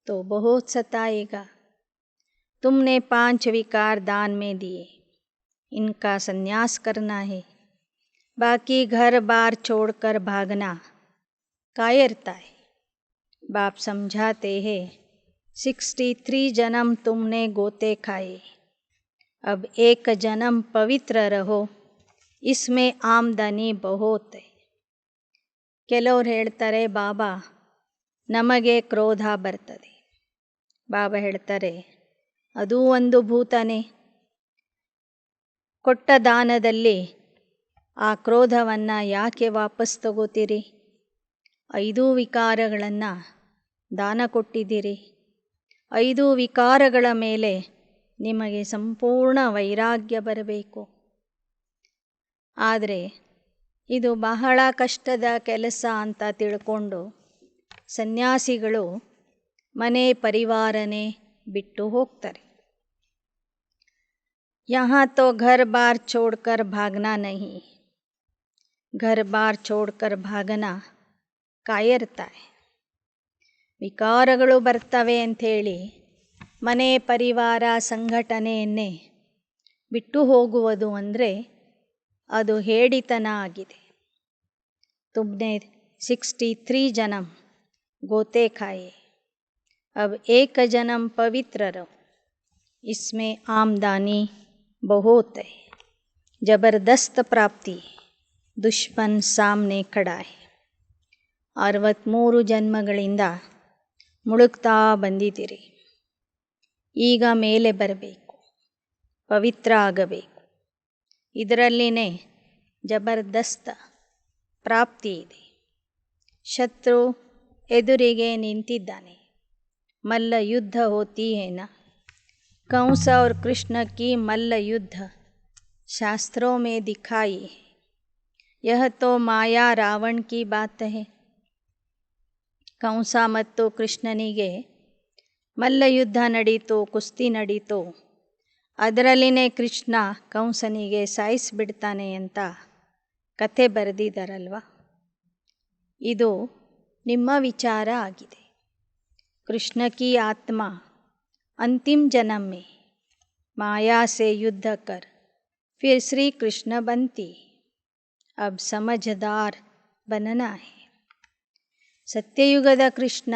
तो बहुत सताएगा. तुमने 5 विकार दान में दिए, इनका संन्यास करना है, बाकी घर बार छोड़कर भागना कायरता है. बाप समझाते हैं 63 जन्म तुमने गोते खाए, अब एक जन्म पवित्र रहो, इसमें आमदनी बहुत है. ಕೆಲವರು ಹೇಳ್ತಾರೆ, ಬಾಬಾ ನಮಗೆ ಕ್ರೋಧ ಬರ್ತದೆ. ಬಾಬಾ ಹೇಳ್ತಾರೆ, ಅದೂ ಒಂದು ಭೂತನೇ. ಕೊಟ್ಟ ದಾನದಲ್ಲಿ ಆ ಕ್ರೋಧವನ್ನು ಯಾಕೆ ವಾಪಸ್ ತಗೋತೀರಿ? 5 ವಿಕಾರಗಳನ್ನು ದಾನ ಕೊಟ್ಟಿದ್ದೀರಿ. 5 ವಿಕಾರಗಳ ಮೇಲೆ ನಿಮಗೆ ಸಂಪೂರ್ಣ ವೈರಾಗ್ಯ ಬರಬೇಕು. ಆದರೆ ಇದು ಬಹಳ ಕಷ್ಟದ ಕೆಲಸ ಅಂತ ತಿಳ್ಕೊಂಡು ಸನ್ಯಾಸಿಗಳು ಮನೆ ಪರಿವಾರನೇ ಬಿಟ್ಟು ಹೋಗ್ತಾರೆ. यहाँ तो घर बार छोड़कर भागना नहीं, घर बार छोड़कर भागना ಕಾಯರ್ತಾ. ವಿಕಾರಗಳು ಬರ್ತವೆ ಅಂಥೇಳಿ ಮನೆ ಪರಿವಾರ ಸಂಘಟನೆಯನ್ನೇ ಬಿಟ್ಟು ಹೋಗುವುದು ಅಂದರೆ ಅದು ಹೇಡಿತನ ಆಗಿದೆ. ತುಮ್ನೆ 63 ಜನ್ಮ ಗೋತೆ ಖಾಯೆ, अब एक जन्म पवित्र रहो, इसमें आमदनी बहुत है. जबरदस्त प्राप्ति, दुश्मन सामने खड़ा है. 63 ಜನ್ಮಗಳಿಂದ ಮುಳುಗ್ತಾ ಬಂದಿದ್ದೀರಿ. ಈಗ ಮೇಲೆ ಬರಬೇಕು, ಪವಿತ್ರ ಆಗಬೇಕು. ಇದರಲ್ಲಿನೇ ಜಬರ್ದಸ್ತ್ ಪ್ರಾಪ್ತಿ ಇದೆ. ಶತ್ರು ಎದುರಿಗೆ ನಿಂತಿದ್ದಾನೆ. मल्ल युद्ध होती है ना, कंस और कृष्ण की मल्ल युद्ध शास्त्रों में दिखाई है. यह तो माया रावण की बात है. ಕಂಸ ಮತ್ತು ಕೃಷ್ಣನಿಗೆ ಮಲ್ಲ ಯುದ್ಧ ನಡೀತು, ಕುಸ್ತಿ ನಡೀತು. ಅದರಲ್ಲಿನೇ ಕೃಷ್ಣ ಕಂಸನಿಗೆ ಸಾಯಿಸಿಬಿಡ್ತಾನೆ ಅಂತ ಕಥೆ ಬರೆದಿದ್ದಾರಲ್ವ. ಇದು ನಿಮ್ಮ ವಿಚಾರ ಆಗಿದೆ. कृष्ण की आत्मा अंतिम जन्म में माया से युद्ध कर फिर श्री कृष्ण बनती. अब समझदार बनना है. ಸತ್ಯಯುಗದ ಕೃಷ್ಣ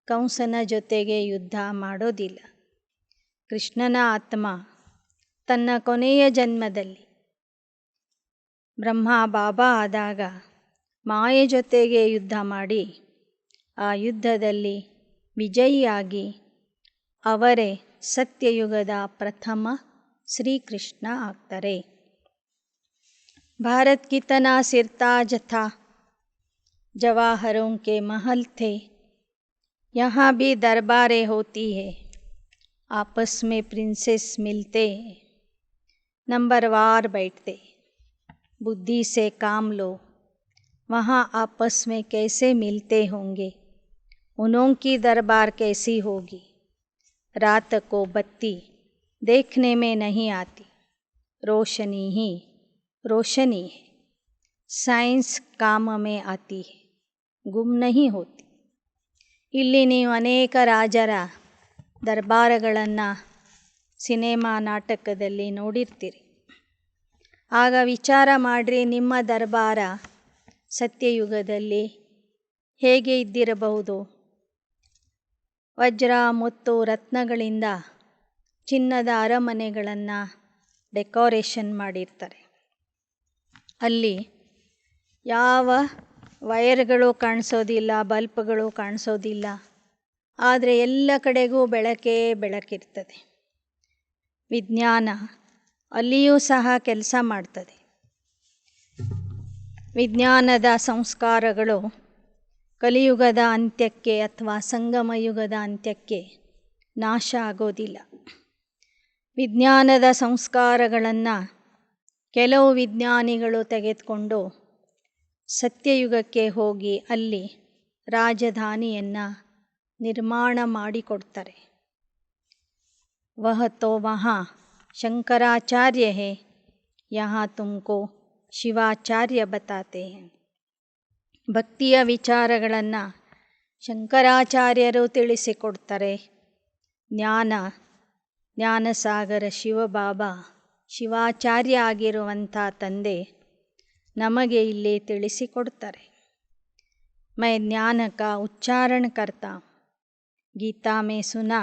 ಕಂಸನ ಜೊತೆಗೆ ಯುದ್ಧ ಮಾಡೋದಿಲ್ಲ. ಕೃಷ್ಣನ ಆತ್ಮ ತನ್ನ ಕೊನೆಯ ಜನ್ಮದಲ್ಲಿ ಬ್ರಹ್ಮ ಬಾಬಾ ಆದಾಗ ಮಾಯೆ ಜೊತೆಗೆ ಯುದ್ಧ ಮಾಡಿ ಆ ಯುದ್ಧದಲ್ಲಿ ವಿಜಯಿಯಾಗಿ ಅವರೇ ಸತ್ಯಯುಗದ ಪ್ರಥಮ ಶ್ರೀಕೃಷ್ಣ ಆಗ್ತಾರೆ. भारत कितना सिरताज था, जवाहरों के महल थे. यहाँ भी दरबारें होती है, आपस में प्रिंसेस मिलते हैं, नंबरवार बैठते. बुद्धि से काम लो, वहाँ आपस में कैसे मिलते होंगे, उन्हों की दरबार कैसी होगी. रात को बत्ती देखने में नहीं आती, रोशनी ही रोशनी है. साइंस काम में आती है, गुम नहीं होती. ಇಲ್ಲಿ ನೀವು ಅನೇಕ ರಾಜರ ದರ್ಬಾರಗಳನ್ನು ಸಿನಿಮಾ ನಾಟಕದಲ್ಲಿ ನೋಡಿರ್ತೀರಿ. ಆಗ ವಿಚಾರ ಮಾಡಿರಿ, ನಿಮ್ಮ ದರ್ಬಾರ ಸತ್ಯಯುಗದಲ್ಲಿ ಹೇಗೆ ಇದ್ದಿರಬಹುದು. ವಜ್ರ ಮುತ್ತು ರತ್ನಗಳಿಂದ ಚಿನ್ನದ ಅರಮನೆಗಳನ್ನು ಡೆಕೋರೇಷನ್ ಮಾಡಿರ್ತಾರೆ. ಅಲ್ಲಿ ಯಾವ ವೈರ್ಗಳು ಕಾಣಿಸೋದಿಲ್ಲ, ಬಲ್ಪ್ಗಳು ಕಾಣಿಸೋದಿಲ್ಲ. ಆದರೆ ಎಲ್ಲ ಕಡೆಗೂ ಬೆಳಕೇ ಬೆಳಕಿರ್ತದೆ. ವಿಜ್ಞಾನ ಅಲ್ಲಿಯೂ ಸಹ ಕೆಲಸ ಮಾಡ್ತದೆ. ವಿಜ್ಞಾನದ ಸಂಸ್ಕಾರಗಳು ಕಲಿಯುಗದ ಅಂತ್ಯಕ್ಕೆ ಅಥವಾ ಸಂಗಮ ಯುಗದ ಅಂತ್ಯಕ್ಕೆ ನಾಶ ಆಗೋದಿಲ್ಲ. ವಿಜ್ಞಾನದ ಸಂಸ್ಕಾರಗಳನ್ನು ಕೆಲವು ವಿಜ್ಞಾನಿಗಳು ತೆಗೆದುಕೊಂಡು ಸತ್ಯಯುಗಕ್ಕೆ ಹೋಗಿ ಅಲ್ಲಿ ರಾಜಧಾನಿಯನ್ನು ನಿರ್ಮಾಣ ಮಾಡಿಕೊಡ್ತಾರೆ. ವಹ ತೋ ವಹಾ ಶಂಕರಾಚಾರ್ಯ ಹೇ, ಯಹಾ ತುಮಕೋ ಶಿವಾಚಾರ್ಯ ಬತಾತೆ ಹೇ. ಭಕ್ತಿಯ ವಿಚಾರಗಳನ್ನು ಶಂಕರಾಚಾರ್ಯರು ತಿಳಿಸಿಕೊಡ್ತಾರೆ. ಜ್ಞಾನಸಾಗರ ಶಿವಬಾಬಾ ಶಿವಾಚಾರ್ಯ ಆಗಿರುವಂಥ ತಂದೆ ನಮಗೆ ಇಲ್ಲಿ ತಿಳಿಸಿಕೊಡ್ತಾರೆ. मैं ज्ञान का उच्चारण करता हूँ, गीता में सुना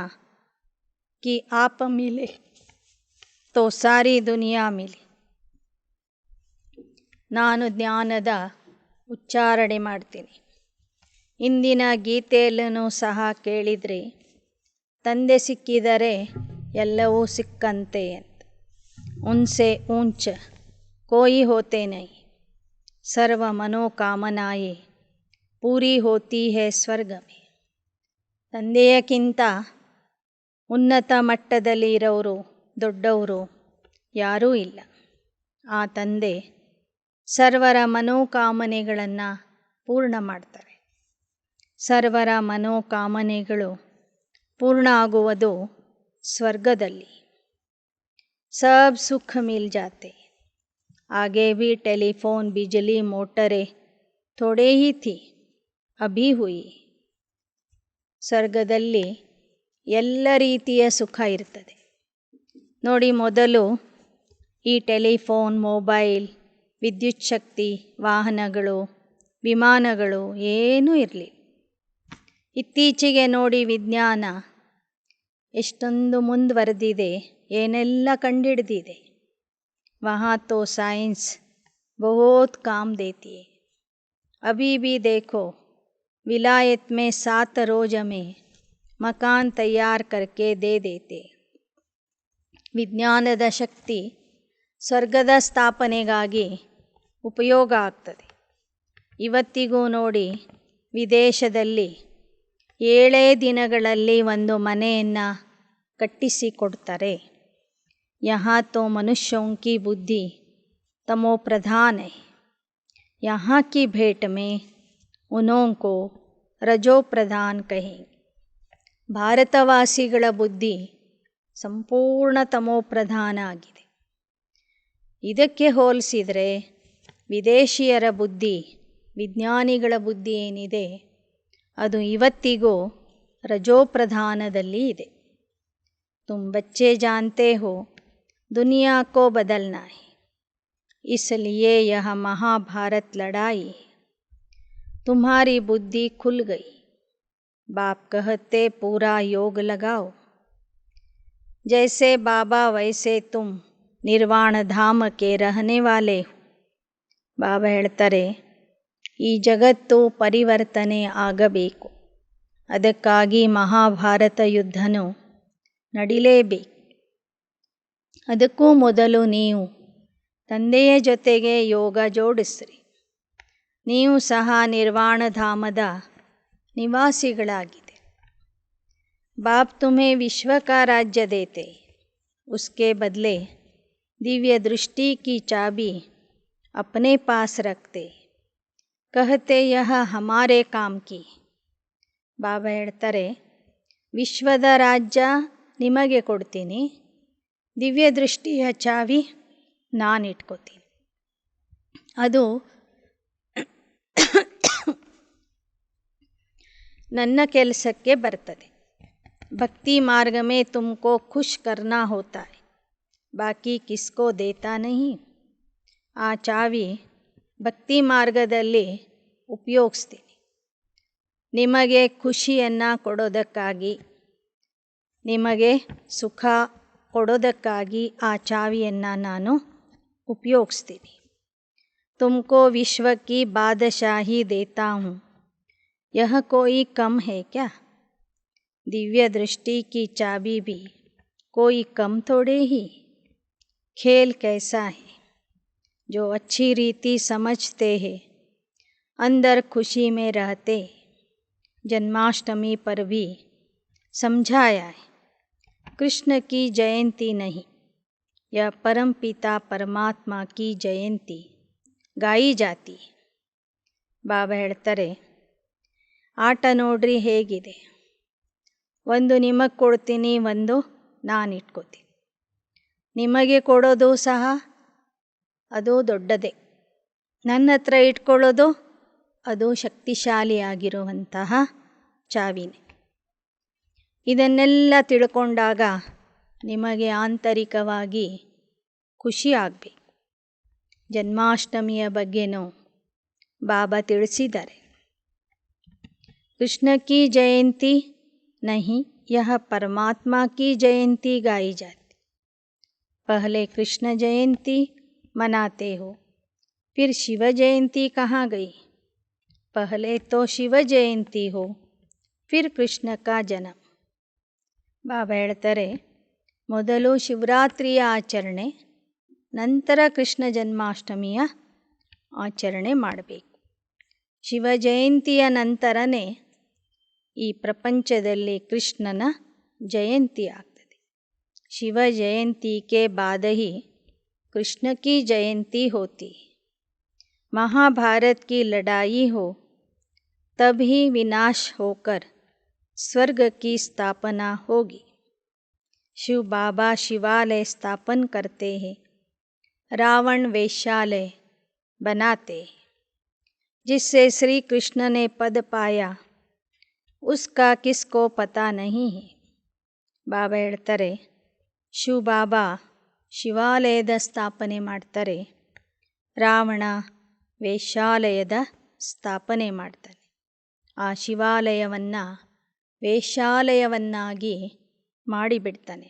कि आप मिले तो सारी दुनिया मिली. ನಾನು ಜ್ಞಾನದ ಉಚ್ಚಾರಣೆ ಮಾಡ್ತೀನಿ. ಇಂದಿನ ಗೀತೆಯಲ್ಲೂ ಸಹ ಕೇಳಿದ್ರಿ, ತಂದೆ ಸಿಕ್ಕಿದರೆ ಎಲ್ಲವೂ ಸಿಕ್ಕಂತೆ ಅಂತ. ಉನ್ಸೆ ಊಂಚ ಕೋಯಿ ಹೋತೆ ನೈ, ಸರ್ವ ಮನೋಕಾಮನಾಯೇ ಪೂರಿ ಹೋತಿ ಹೇ ಸ್ವರ್ಗಮೇ. ತಂದೆಯಕ್ಕಿಂತ ಉನ್ನತ ಮಟ್ಟದಲ್ಲಿ ಇರೋರು, ದೊಡ್ಡವರು ಯಾರೂ ಇಲ್ಲ. ಆ ತಂದೆ ಸರ್ವರ ಮನೋಕಾಮನೆಗಳನ್ನು ಪೂರ್ಣ ಮಾಡ್ತಾರೆ. ಸರ್ವರ ಮನೋಕಾಮನೆಗಳು ಪೂರ್ಣ ಆಗುವುದು ಸ್ವರ್ಗದಲ್ಲಿ. सब सुख मिल जाते. आगे भी टेलीफोन बिजली मोटरें थोड़े ही थी, अभी हुई. ಸ್ವರ್ಗದಲ್ಲಿ ಎಲ್ಲ ರೀತಿಯ ಸುಖ ಇರ್ತದೆ ನೋಡಿ. ಮೊದಲು ಈ ಟೆಲಿಫೋನ್, ಮೊಬೈಲ್, ವಿದ್ಯುತ್ ಶಕ್ತಿ, ವಾಹನಗಳು, ವಿಮಾನಗಳು ಏನೂ ಇರಲಿ. ಇತ್ತೀಚೆಗೆ ನೋಡಿ ವಿಜ್ಞಾನ ಎಷ್ಟೊಂದು ಮುಂದುವರೆದಿದೆ, ಏನೆಲ್ಲ ಕಂಡುಹಿಡಿದಿದೆ. वहाँ तो साइंस बहुत काम देती है. अभी भी देखो विलायत में 7 रोज में मकान तैयार करके दे देते. ವಿಜ್ಞಾನದ ಶಕ್ತಿ ಸ್ವರ್ಗದ ಸ್ಥಾಪನೆಗಾಗಿ ಉಪಯೋಗ ಆಗ್ತದೆ. ಇವತ್ತಿಗೂ ನೋಡಿ ವಿದೇಶದಲ್ಲಿ 7 ದಿನಗಳಲ್ಲಿ ಒಂದು ಮನೆಯನ್ನು ಕಟ್ಟಿಸಿಕೊಡ್ತಾರೆ. यहाँ तो मनुष्यों की बुद्धि तमो प्रधान है. यहाँ की भेंट में उन्हों को रजो प्रधान कहेंगे. ಭಾರತವಾಸಿಗಳ ಬುದ್ಧಿ ಸಂಪೂರ್ಣ ತಮೋ ಪ್ರಧಾನ ಆಗಿದೆ. ಇದಕ್ಕೆ ಹೋಲಿಸಿದರೆ ವಿದೇಶಿಯರ ಬುದ್ಧಿ, ವಿಜ್ಞಾನಿಗಳ ಬುದ್ಧಿ ಏನಿದೆ ಅದು ಇವತ್ತಿಗೂ ರಜೋಪ್ರಧಾನದಲ್ಲಿ ಇದೆ. तुम बच्चे जानते हो दुनिया को बदलना है, इसलिए यह महाभारत लड़ाई है. तुम्हारी बुद्धि खुल गई. बाप कहते पूरा योग लगाओ. जैसे बाबा वैसे तुम निर्वाण धाम के रहने वाले हो. ಬಾಬಾ ಹೇಳ್ತಾರೆ, ಈ ಜಗತ್ತು ಪರಿವರ್ತನೆ ಆಗಬೇಕು, ಅದಕ್ಕಾಗಿ ಮಹಾಭಾರತ ಯುದ್ಧನೂ ನಡಿಲೇಬೇಕು. ಅದಕ್ಕೂ ಮೊದಲು ನೀವು ತಂದೆಯ ಜೊತೆಗೆ ಯೋಗ ಜೋಡಿಸ್ರಿ. ನೀವು ಸಹ ನಿರ್ವಾಣಧಾಮದ ನಿವಾಸಿಗಳಾಗಿದೆ. बाप तुम्हें विश्व का राज्य देते, उसके बदले दिव्य दृष्टि की चाबी अपने पास रखते. कहते यह हमारे काम की. ಬಾಬಾ ಹೇಳ್ತಾರೆ, ವಿಶ್ವದ ರಾಜ್ಯ ನಿಮಗೆ ಕೊಡ್ತೀನಿ, ದಿವ್ಯ ದೃಷ್ಟಿಯ ಚಾವಿ ನಾನಿಟ್ಕೋತೀನಿ, ಅದು ನನ್ನ ಕೆಲಸಕ್ಕೆ ಬರ್ತದೆ. ಭಕ್ತಿ ಮಾರ್ಗ में तुमको खुश करना होता है, बाकी किसको देता नहीं. ಆ ಚಾವಿ ಭಕ್ತಿ ಮಾರ್ಗದಲ್ಲಿ ಉಪಯೋಗಿಸ್ತೀನಿ. ನಿಮಗೆ ಖುಷಿಯನ್ನು ಕೊಡೋದಕ್ಕಾಗಿ, ನಿಮಗೆ ಸುಖ ಕೊಡೋದಕ್ಕಾಗಿ ಆ ಚಾವಿಯನ್ನು ನಾನು ಉಪಯೋಗಿಸ್ತೀನಿ. ತುಮಕೋ ವಿಶ್ವ ಕಿ ಬಾದಶಾಹಿ ದೇತಾ ಹೂँ, यह कोई कम है क्या. दिव्य दृष्टि की चाबी भी कोई कम थोड़े ही. खेल कैसा है, जो अच्छी रीति समझते हैं अंदर खुशी में रहते. जन्माष्टमी पर भी समझाया है, कृष्ण की जयंती नहीं, यह परम पिता परमात्मा की जयंती गाई जाती. ಬಾಬಾ ಹೇಳ್ತಾರೆ, ಆಟ ನೋಡ್ರಿ ಹೇಗಿದೆ, ಒಂದು ನಿಮಗೆ ಕೊಡ್ತೀನಿ, ಒಂದು ನಾನು ಇಟ್ಕೋತೀನಿ. ನಿಮಗೆ ಕೊಡೋದು ಸಹ ಅದು ದೊಡ್ಡದೇ, ನನ್ನ ಹತ್ರ ಇಟ್ಕೊಳ್ಳೋದು ಅದು ಶಕ್ತಿಶಾಲಿಯಾಗಿರುವಂತಹ ಚಾವಿನೇ. ಇದನ್ನೆಲ್ಲ ತಿಳ್ಕೊಂಡಾಗ ನಿಮಗೆ ಆಂತರಿಕವಾಗಿ ಖುಷಿ ಆಗಬೇಕು. ಜನ್ಮಾಷ್ಟಮಿಯ ಬಗ್ಗೆನೂ ಬಾಬಾ ತಿಳಿಸಿದ್ದಾರೆ. कृष्ण की जयंती नहीं, यह परमात्मा की जयंती गाई जाती. पहले कृष्ण जयंती मनाते हो, फिर शिव जयंती कहाँ गई. पहले तो शिव जयंती हो, फिर कृष्ण का जन्म. ಬಾಬಾ ಹೇಳ್ತಾರೆ, ಮೊದಲು ಶಿವರಾತ್ರಿಯ ಆಚರಣೆ, ನಂತರ ಕೃಷ್ಣ ಜನ್ಮಾಷ್ಟಮಿಯ ಆಚರಣೆ ಮಾಡಬೇಕು. ಶಿವ ಜಯಂತಿಯ ನಂತರನೇ ಈ ಪ್ರಪಂಚದಲ್ಲಿ ಕೃಷ್ಣನ ಜಯಂತಿ ಆಗ್ತದೆ. ಶಿವ ಜಯಂತಿ ಕೆ बाद ही कृष्ण की जयंती होती. महाभारत की लड़ाई हो तब ही विनाश होकर स्वर्ग की स्थापना होगी। शिव बाबा शिवालय स्थापन करते हैं, रावण वेश्यालय बनाते हैं। जिससे श्री कृष्ण ने पद पाया उसका किसको पता नहीं है. ಬಾಬಾ ಹೇಳ್ತಾರೆ, ಶಿವ ಬಾಬಾ ಶಿವಾಲಯದ ಸ್ಥಾಪನೆ ಮಾಡ್ತಾರೆ, ರಾವಣ ವೇಶ್ಯಾಲಯದ ಸ್ಥಾಪನೆ ಮಾಡ್ತಾನೆ. ಆ ಶಿವಾಲಯವನ್ನು ವೇಶ್ಯಾಲಯವನ್ನಾಗಿ ಮಾಡಿಬಿಡ್ತಾನೆ.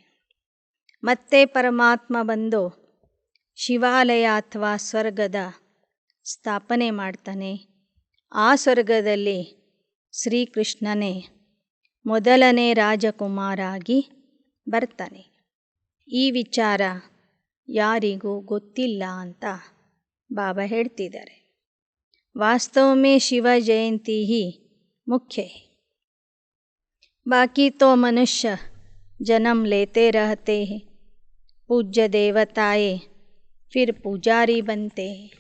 ಮತ್ತೆ ಪರಮಾತ್ಮ ಬಂದು ಶಿವಾಲಯ ಅಥವಾ ಸ್ವರ್ಗದ ಸ್ಥಾಪನೆ ಮಾಡ್ತಾನೆ. ಆ ಸ್ವರ್ಗದಲ್ಲಿ ಶ್ರೀಕೃಷ್ಣನೇ ಮೊದಲನೇ ರಾಜಕುಮಾರ ಆಗಿ ಬರ್ತಾನೆ. ಈ ವಿಚಾರ ಯಾರಿಗೂ ಗೊತ್ತಿಲ್ಲ ಅಂತ ಬಾಬಾ ಹೇಳ್ತಿದ್ದಾರೆ. वास्तव में शिव जयंती ही मुख्य है. बाकी तो मनुष्य जन्म लेते रहते हैं, पूज्य देवताएं फिर पुजारी बनते हैं.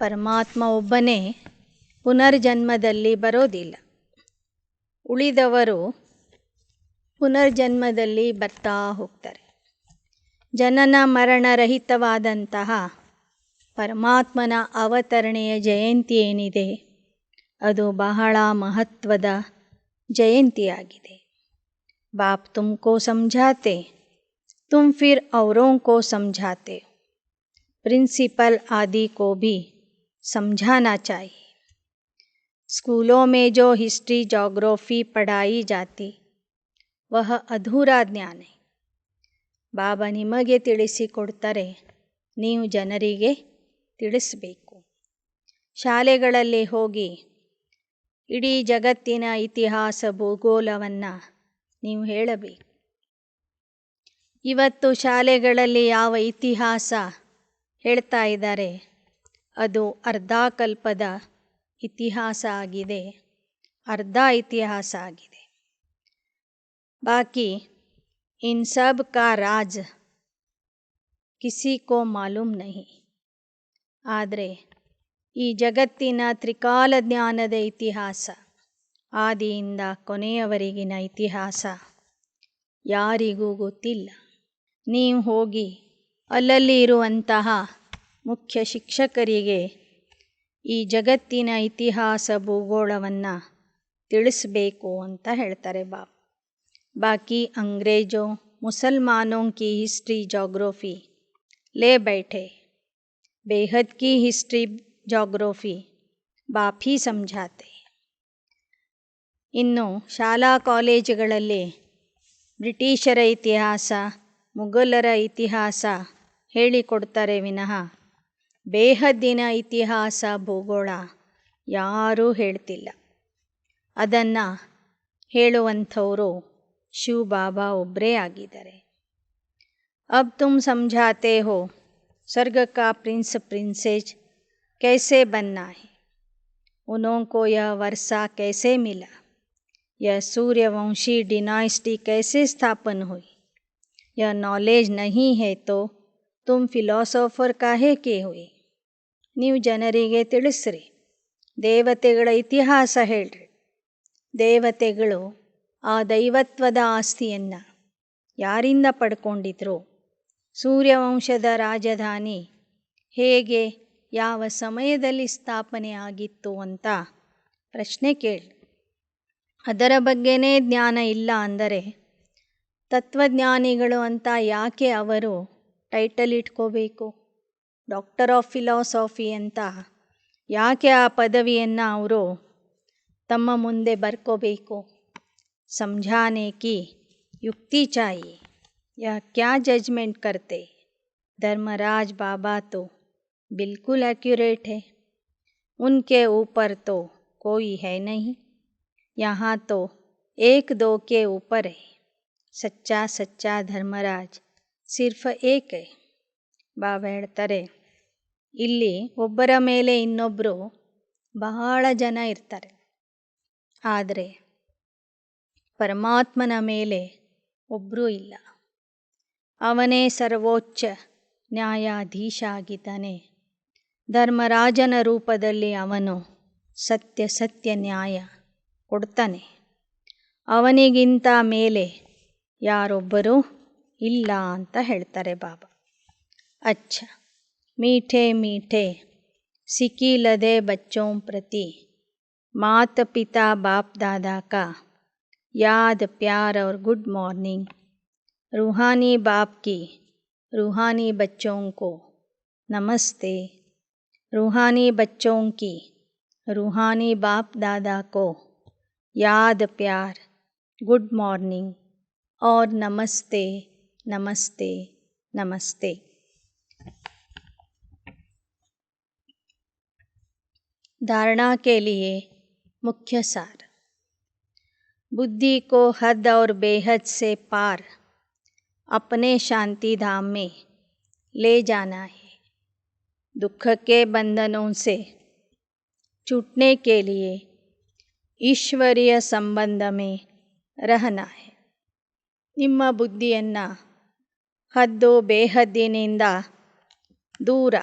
ಪರಮಾತ್ಮ ಒಬ್ಬನೇ ಪುನರ್ಜನ್ಮದಲ್ಲಿ ಬರೋದಿಲ್ಲ, ಉಳಿದವರು ಪುನರ್ಜನ್ಮದಲ್ಲಿ ಬರ್ತಾ ಹೋಗ್ತಾರೆ. ಜನನ ಮರಣರಹಿತವಾದಂತಹ ಪರಮಾತ್ಮನ ಅವತರಣೆಯ ಜಯಂತಿ ಏನಿದೆ ಅದು ಬಹಳ ಮಹತ್ವದ ಜಯಂತಿಯಾಗಿದೆ. ಬಾಪ್ ತುಮಕೋ ಸಮझाते, तुम फिर औरों को समझाते हो. प्रिंसिपल आदि को भी समझाना चाहिए. स्कूलों में जो हिस्ट्री जोग्राफी पढ़ाई जाती वह अधूरा ज्ञान है. ಬಾಬಾ ನಿಮಗೆ ತಿಳಿಸಿಕೊಡ್ತಾರೆ, ನೀವು ಜನರಿಗೆ ತಿಳಿಸಬೇಕು. ಶಾಲೆಗಳಲ್ಲಿ ಹೋಗಿ ಇಡೀ ಜಗತ್ತಿನ ಇತಿಹಾಸ ಭೂಗೋಳವನ್ನು ನೀವು ಹೇಳಬೇಕು. ಇವತ್ತು ಶಾಲೆಗಳಲ್ಲಿ ಯಾವ ಇತಿಹಾಸ ಹೇಳ್ತಾ ಇದ್ದಾರೆ ಅದು ಅರ್ಧ ಕಲ್ಪದ ಇತಿಹಾಸ ಆಗಿದೆ, ಅರ್ಧ ಇತಿಹಾಸ ಆಗಿದೆ. ಬಾಕಿ इन सब का राज किसी को मालूम नहीं. ಆದರೆ ಈ ಜಗತ್ತಿನ ತ್ರಿಕಾಲ ಜ್ಞಾನದ ಇತಿಹಾಸ, ಆದಿಯಿಂದ ಕೊನೆಯವರೆಗಿನ ಇತಿಹಾಸ ಯಾರಿಗೂ ಗೊತ್ತಿಲ್ಲ. ನೀವು ಹೋಗಿ ಅಲ್ಲಲ್ಲಿ ಇರುವಂತಹ ಮುಖ್ಯ ಶಿಕ್ಷಕರಿಗೆ ಈ ಜಗತ್ತಿನ ಇತಿಹಾಸ ಭೂಗೋಳವನ್ನು ತಿಳಿಸಬೇಕು ಅಂತ ಹೇಳ್ತಾರೆ ಬಾಬಾ. बाकी अंग्रेज़ों मुसलमानों की हिस्ट्री जोग्राफ़ी ले बैठे, बेहद की हिस्ट्री जोग्राफ़ी बाप ही समझाते. ಇನ್ನು ಶಾಲಾ ಕಾಲೇಜುಗಳಲ್ಲಿ ಬ್ರಿಟಿಷರ ಇತಿಹಾಸ, ಮುಘಲರ ಇತಿಹಾಸ ಹೇಳಿಕೊಡ್ತಾರೆ ವಿನಃ ಬೇಹದ್ದಿನ ಇತಿಹಾಸ ಭೂಗೋಳ ಯಾರೂ ಹೇಳ್ತಿಲ್ಲ. ಅದನ್ನು ಹೇಳುವಂಥವರು ಶಿವ ಬಾಬಾ ಒಬ್ಬರೇ ಆಗಿದ್ದಾರೆ. अब तुम समझाते हो स्वर्ग का प्रिंस प्रिंसेस कैसे बनना है, उनको यह वर्षा कैसे मिला, यह सूर्यवंशी डिनाइस्टी कैसे स्थापन हुई. यह नॉलेज नहीं है तो तुम फिलोसोफर काहे के हुए. ನೀವು ಜನರಿಗೆ ತಿಳಿಸ್ರಿ, ದೇವತೆಗಳ ಇತಿಹಾಸ ಹೇಳ್ರಿ. ದೇವತೆಗಳು ಆ ದೈವತ್ವದ ಆಸ್ತಿಯನ್ನು ಯಾರಿಂದ ಪಡ್ಕೊಂಡಿದ್ರು, ಸೂರ್ಯವಂಶದ ರಾಜಧಾನಿ ಹೇಗೆ ಯಾವ ಸಮಯದಲ್ಲಿ ಸ್ಥಾಪನೆ ಆಗಿತ್ತು ಅಂತ ಪ್ರಶ್ನೆ ಕೇಳಿ. ಅದರ ಬಗ್ಗೆನೇ ಜ್ಞಾನ ಇಲ್ಲ ಅಂದರೆ ತತ್ವಜ್ಞಾನಿಗಳು ಅಂತ ಯಾಕೆ ಅವರು ಟೈಟಲ್ ಇಟ್ಕೋಬೇಕು? ಡಾಕ್ಟರ್ ಆಫ್ ಫಿಲಾಸಫಿ ಅಂತ ಯಾಕೆ ಆ ಪದವಿಯನ್ನು ಅವರು ತಮ್ಮ ಮುಂದೆ ಬರ್ಕೋಬೇಕು? समझाने की युक्ति चाहिए. यह क्या जजमेंट करते. धर्मराज बाबा तो बिल्कुल एक्यूरेट है, उनके ऊपर तो कोई है नहीं. यहाँ तो एक दो के ऊपर है. सच्चा सच्चा धर्मराज सिर्फ एक है. ಬಾಬಾ ಹೇಳ್ತಾರೆ, ಇಲ್ಲಿ ಒಬ್ಬರ ಮೇಲೆ ಇನ್ನೊಬ್ಬರು ಬಹಳ ಜನ ಇರ್ತಾರೆ, ಆದರೆ ಪರಮಾತ್ಮನ ಮೇಲೆ ಒಬ್ಬರೂ ಇಲ್ಲ. ಅವನೇ ಸರ್ವೋಚ್ಚ ನ್ಯಾಯಾಧೀಶ ಆಗಿದ್ದಾನೆ. ಧರ್ಮರಾಜನ ರೂಪದಲ್ಲಿ ಅವನು ಸತ್ಯ ಸತ್ಯ ನ್ಯಾಯ ಕೊಡ್ತಾನೆ. ಅವನಿಗಿಂತ ಮೇಲೆ ಯಾರೊಬ್ಬರೂ ಇಲ್ಲ ಅಂತ ಹೇಳ್ತಾರೆ ಬಾಬಾ. ಅಚ್ಚ ಮೀಠೆ ಮೀಠೆ ಸಿಕ್ಕಿಲದೆ ಬಚ್ಚೋಂ ಪ್ರತಿ ಮಾತ ಪಿತಾ ಬಾಪ್ दादा का याद प्यार और गुड मॉर्निंग. रूहानी बाप की रूहानी बच्चों को नमस्ते. रूहानी बच्चों की रूहानी बाप दादा को याद प्यार गुड मॉर्निंग और नमस्ते नमस्ते नमस्ते. धारणा के लिए मुख्य सार. बुद्धि को हद और बेहद से पार अपने शांति धाम में ले जाना है. दुख के बंधनों से छूटने के लिए ईश्वरीय संबंध में रहना है. ನಿಮ್ಮ ಬುದ್ಧಿಯನ್ನು ಹದ್ದು ಬೇಹದ್ದಿನಿಂದ ದೂರ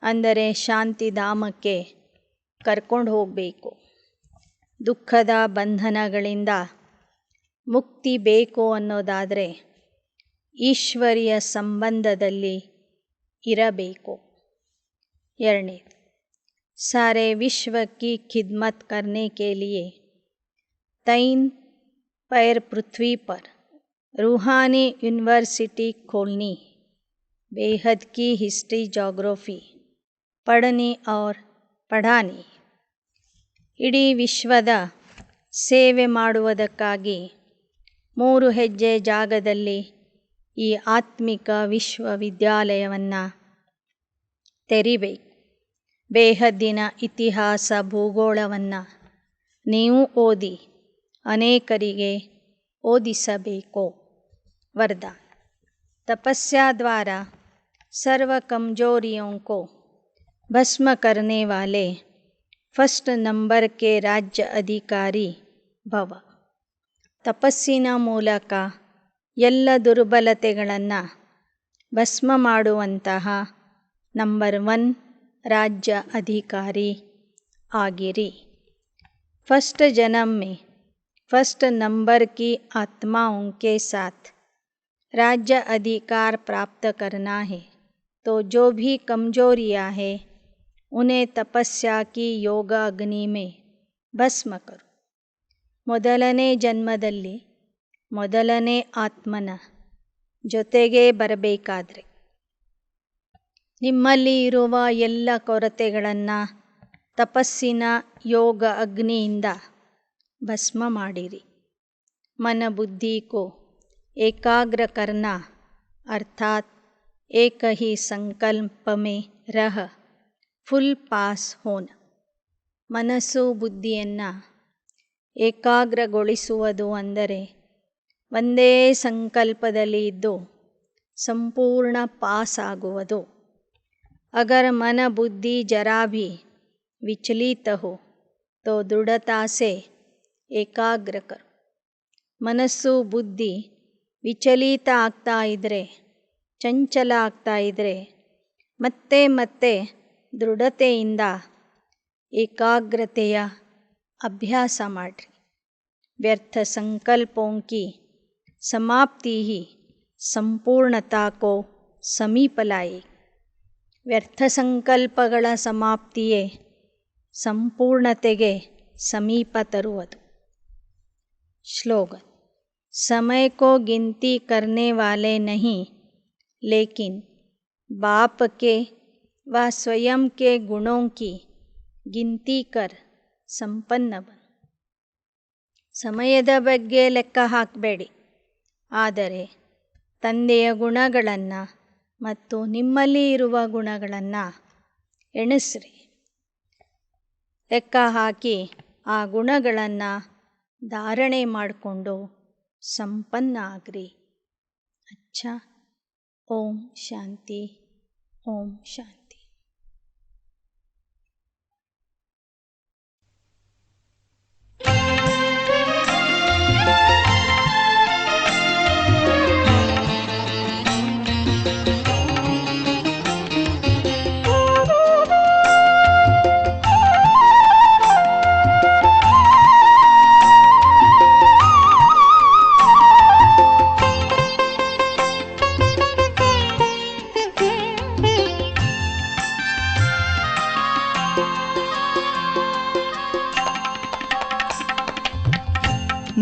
ಅಂದರೆ ಶಾಂತಿಧಾಮಕ್ಕೆ ಕರ್ಕೊಂಡು ಹೋಗಬೇಕು. ದುಃಖದ ಬಂಧನಗಳಿಂದ ಮುಕ್ತಿ ಬೇಕು ಅನ್ನೋದಾದರೆ ಈಶ್ವರೀಯ ಸಂಬಂಧದಲ್ಲಿ ಇರಬೇಕು. ಎರಡನೇದು, सारे विश्व की खिदमत करने के लिए 3 पैर पृथ्वी पर रूहानी यूनिवर्सिटी खोलनी, बेहद की हिस्ट्री जोग्राफी पढ़नी और पढ़ानी. ಇಡೀ ವಿಶ್ವದ ಸೇವೆ ಮಾಡುವುದಕ್ಕಾಗಿ 3 ಹೆಜ್ಜೆ ಜಾಗದಲ್ಲಿ ಈ ಆತ್ಮಿಕ ವಿಶ್ವವಿದ್ಯಾಲಯವನ್ನು ತೆರಿಬೇಕು. ಬೇಹದ್ದಿನ ಇತಿಹಾಸ ಭೂಗೋಳವನ್ನು ನೀವು ಓದಿ ಅನೇಕರಿಗೆ ಓದಿಸಬೇಕು. वरदान. तपस्या द्वारा सर्व कमजोरियों को भस्म करने वाले फर्स्ट नंबर के राज्य अधिकारी भव. ತಪಸ್ಸಿನ ಮೂಲಕ ಎಲ್ಲ ದುರ್ಬಲತೆಗಳನ್ನು ಭಸ್ಮ ಮಾಡುವಂತಹ ನಂಬರ್ 1 राज्य अधिकारी आगिरी. फर्स्ट जन्म में फर्स्ट नंबर की आत्माओं के साथ राज्य अधिकार प्राप्त करना है, तो जो भी कमजोरियां हैं उन्हें तपस्या की ಯೋಗ ಅಗ್ನಿ में ಭಸ್ಮ करो. ಮೊದಲನೇ ಜನ್ಮದಲ್ಲಿ ಮೊದಲನೇ ಆತ್ಮನ ಜೊತೆಗೆ ಬರಬೇಕಾದ್ರೆ ನಿಮ್ಮಲ್ಲಿ ಇರುವ ಎಲ್ಲ ಕೊರತೆಗಳನ್ನು ತಪಸ್ಸಿನ ಯೋಗ ಅಗ್ನಿಯಿಂದ ಭಸ್ಮ ಮಾಡಿರಿ. मन बुद्धि को एकाग्र करना अर्थात एक ही संकल्प में रह फुल पास होना. ಮನಸ್ಸು ಬುದ್ಧಿಯನ್ನು ಏಕಾಗ್ರಗೊಳಿಸುವುದು ಅಂದರೆ ಒಂದೇ ಸಂಕಲ್ಪದಲ್ಲಿ ಇದ್ದು ಸಂಪೂರ್ಣ ಪಾಸ್ ಆಗುವುದು. अगर मन बुद्धि जरा भी विचलित हो तो दृढ़ता से एकाग्र करो. ಮನಸ್ಸು ಬುದ್ಧಿ ವಿಚಲಿತ ಆಗ್ತಾ ಇದ್ದರೆ, ಚಂಚಲ ಆಗ್ತಾ ಇದ್ದರೆ ಮತ್ತೆ ಮತ್ತೆ ದೃಢತೆಯಿಂದ ಏಕಾಗ್ರತೆಯ ಅಭ್ಯಾಸ ಮಾಡಿರಿ. व्यर्थ संकल्पों की समाप्ति ही संपूर्णता को समीप लाए. ವ್ಯರ್ಥ ಸಂಕಲ್ಪಗಳ ಸಮಾಪ್ತಿಯೇ ಸಂಪೂರ್ಣತೆಗೆ ಸಮೀಪ ತರುವುದು. श्लोगन. समय को गिनती करने वाले नहीं, लेकिन बाप के व स्वयं के गुणों की गिनती कर संपन्न बन. ಸಮಯದ ಬಗ್ಗೆ ಲೆಕ್ಕ ಹಾಕಬೇಡಿ, ಆದರೆ ತಂದೆಯ ಗುಣಗಳನ್ನು ಮತ್ತು ನಿಮ್ಮಲ್ಲಿ ಇರುವ ಗುಣಗಳನ್ನು ಎಣಿಸ್ರಿ. ಲೆಕ್ಕ ಹಾಕಿ ಆ ಗುಣಗಳನ್ನು ಧಾರಣೆ ಮಾಡಿಕೊಂಡು ಸಂಪನ್ನ ಆಗ್ರಿ. ಅಚ್ಚಾ. ಓಂ ಶಾಂತಿ. ಓಂ ಶಾಂತಿ.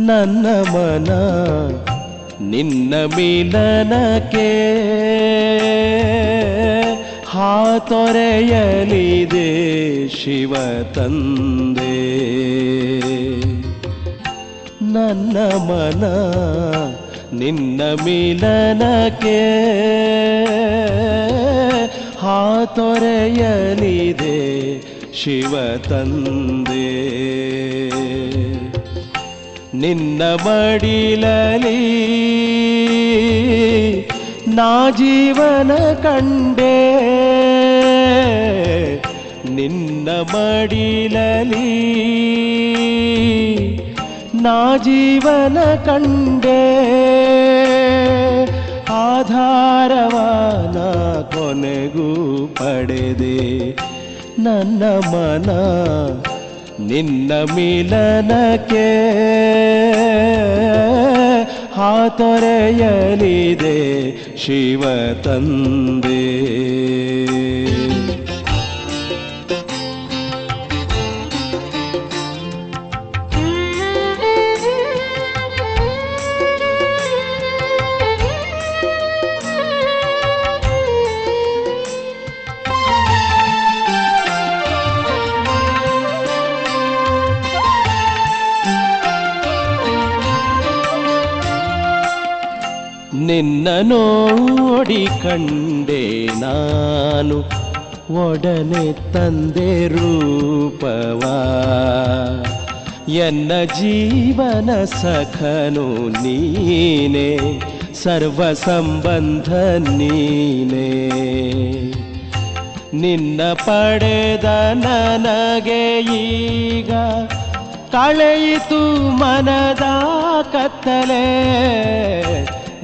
ನನ್ನ ಮನ ನಿನ್ನ ಮಿಲನಕ್ಕೆ ಹಾತೊರೆಯಲಿದೆ ಶಿವ ತಂದೆ. ನನ್ನ ಮನ ನಿನ್ನ ಮಿಲನಕ್ಕೆ ಹಾತೊರೆಯಲಿದೆ ಶಿವ ತಂದೆ. ನಿನ್ನ ಮಡಿಲಲಿ ನಾ ಜೀವನ ಕಂಡೆ, ನಿನ್ನ ಮಡಿಲಲಿ ನಾ ಜೀವನ ಕಂಡೆ. ಆಧಾರವಾನ ಕೊನೆಗೂ ಪಡೆದೆ. ನನ್ನ ಮನ ನಿನ್ನ ಮಿಲನಕ್ಕೆ ಹಾತೊರೆಯಲಿದೆ ಶಿವ ತಂದೆ. ನಿನ್ನ ನೋಡಿ ಕಂಡೆ ನಾನು ಒಡನೆ ತಂದೆ ರೂಪವ. ಎನ್ನ ಜೀವನ ಸಖನು ನೀನೆ, ಸರ್ವ ಸಂಬಂಧ ನೀನೆ. ನಿನ್ನ ಪಡೆದ ನನಗೆ ಈಗ ಕಳೆಯಿತು ಮನದ ಕತ್ತಲೆ.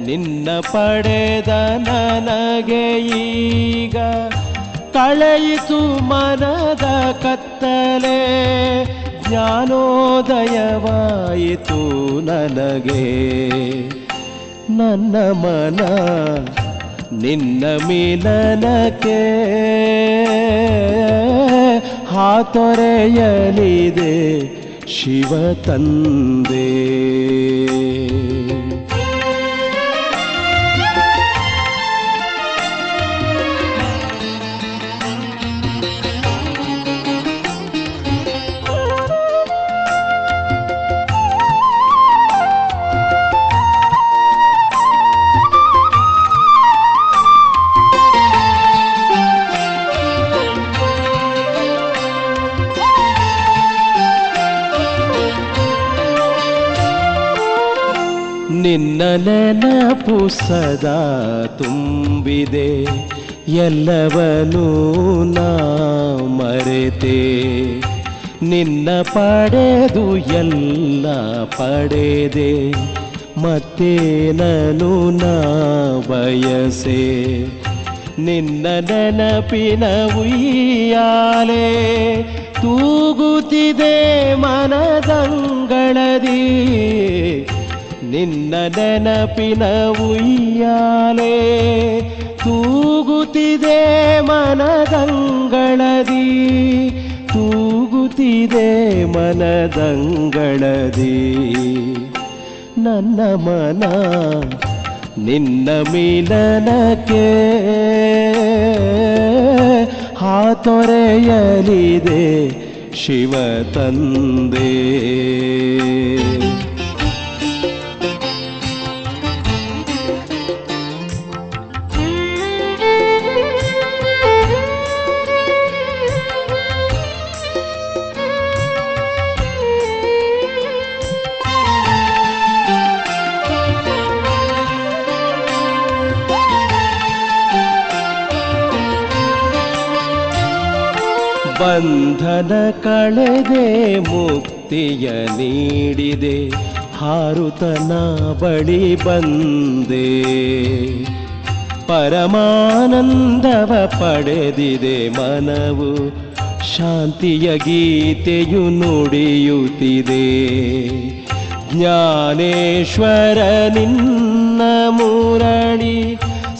ನಿನ್ನ ಪಡೆದ ನನಗೆ ಈಗ ಕಳೆಯಿತು ಮನದ ಕತ್ತಲೆ. ಜ್ಞಾನೋದಯವಾಯಿತು ನನಗೆ. ನನ್ನ ಮನ ನಿನ್ನ ಮಿಲನಕ್ಕೆ ಹಾತೊರೆಯಲಿದೆ ಶಿವ ತಂದೆ. ನಿನ್ನ ನೆನಪು ಸದಾ ತುಂಬಿದೆ, ಎಲ್ಲವನ್ನೂ ನಾ ಮರೆತೆ. ನಿನ್ನ ಪಡೆದು ಎಲ್ಲ ಪಡೆದೆ, ಮತ್ತೇನನು ನಾ ಬಯಸೆ. ನಿನ್ನ ನೆನಪಿನ ಉಯ್ಯಾಲೆ ತೂಗುತ್ತಿದೆ ಮನದಂಗಳದಿ. ನಿನ್ನ ನೆನಪಿನ ಉಯ್ಯಾಲೆ ತೂಗುತ್ತಿದೆ ಮನದಂಗಳದಿ, ತೂಗುತ್ತಿದೆ ಮನದಂಗಳದಿ. ನನ್ನ ಮನ ನಿನ್ನ ಮಿಲನಕ್ಕೆ ಹಾತೊರೆಯಲಿದೆ ಶಿವ ತಂದೆ. ಬಂಧನ ಕಳೆದೆ ಮುಕ್ತಿಯ ನೀಡಿದೆ, ಹಾರುತನ ಬಳಿ ಬಂದೆ. ಪರಮಾನಂದವ ಪಡೆದಿದೆ ಮನವು, ಶಾಂತಿಯ ಗೀತೆಯು ನುಡಿಯುತ್ತಿದೆ. ಜ್ಞಾನೇಶ್ವರ ನಿನ್ನ ಮುರಳಿ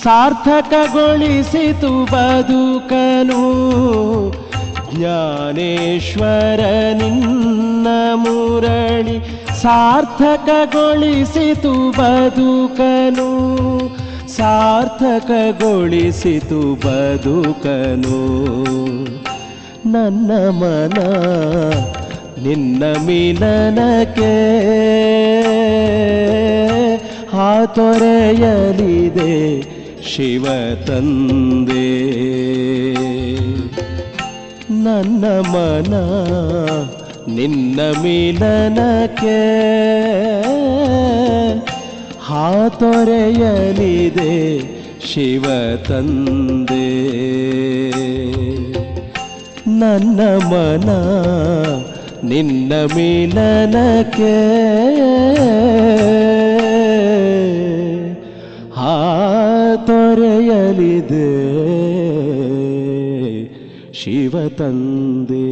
ಸಾರ್ಥಕಗೊಳಿಸಿತು ಬದುಕನು. ಜ್ಞಾನೇಶ್ವರ ನಿನ್ನ ಮುರಳಿ ಸಾರ್ಥಕಗೊಳಿಸಿತು ಬದುಕನು, ಸಾರ್ಥಕಗೊಳಿಸಿತು ಬದುಕನು. ನನ್ನ ಮನ ನಿನ್ನ ಮಿಲನಕ್ಕೆ ಹಾತೊರೆಯಲಿದೆ ಶಿವ ತಂದೆ. ನನ್ನ ಮನ ನಿನ್ನ ಮಿಲನಕ್ಕೆ ಹಾತೊರೆಯಲಿದೆ ಶಿವ ತಂದೆ. ನನ್ನ ಮನ ನಿನ್ನ ಮಿಲನಕ್ಕೆ ಹಾತೊರೆಯಲಿದೆ ಶಿವ ತಂದೆ.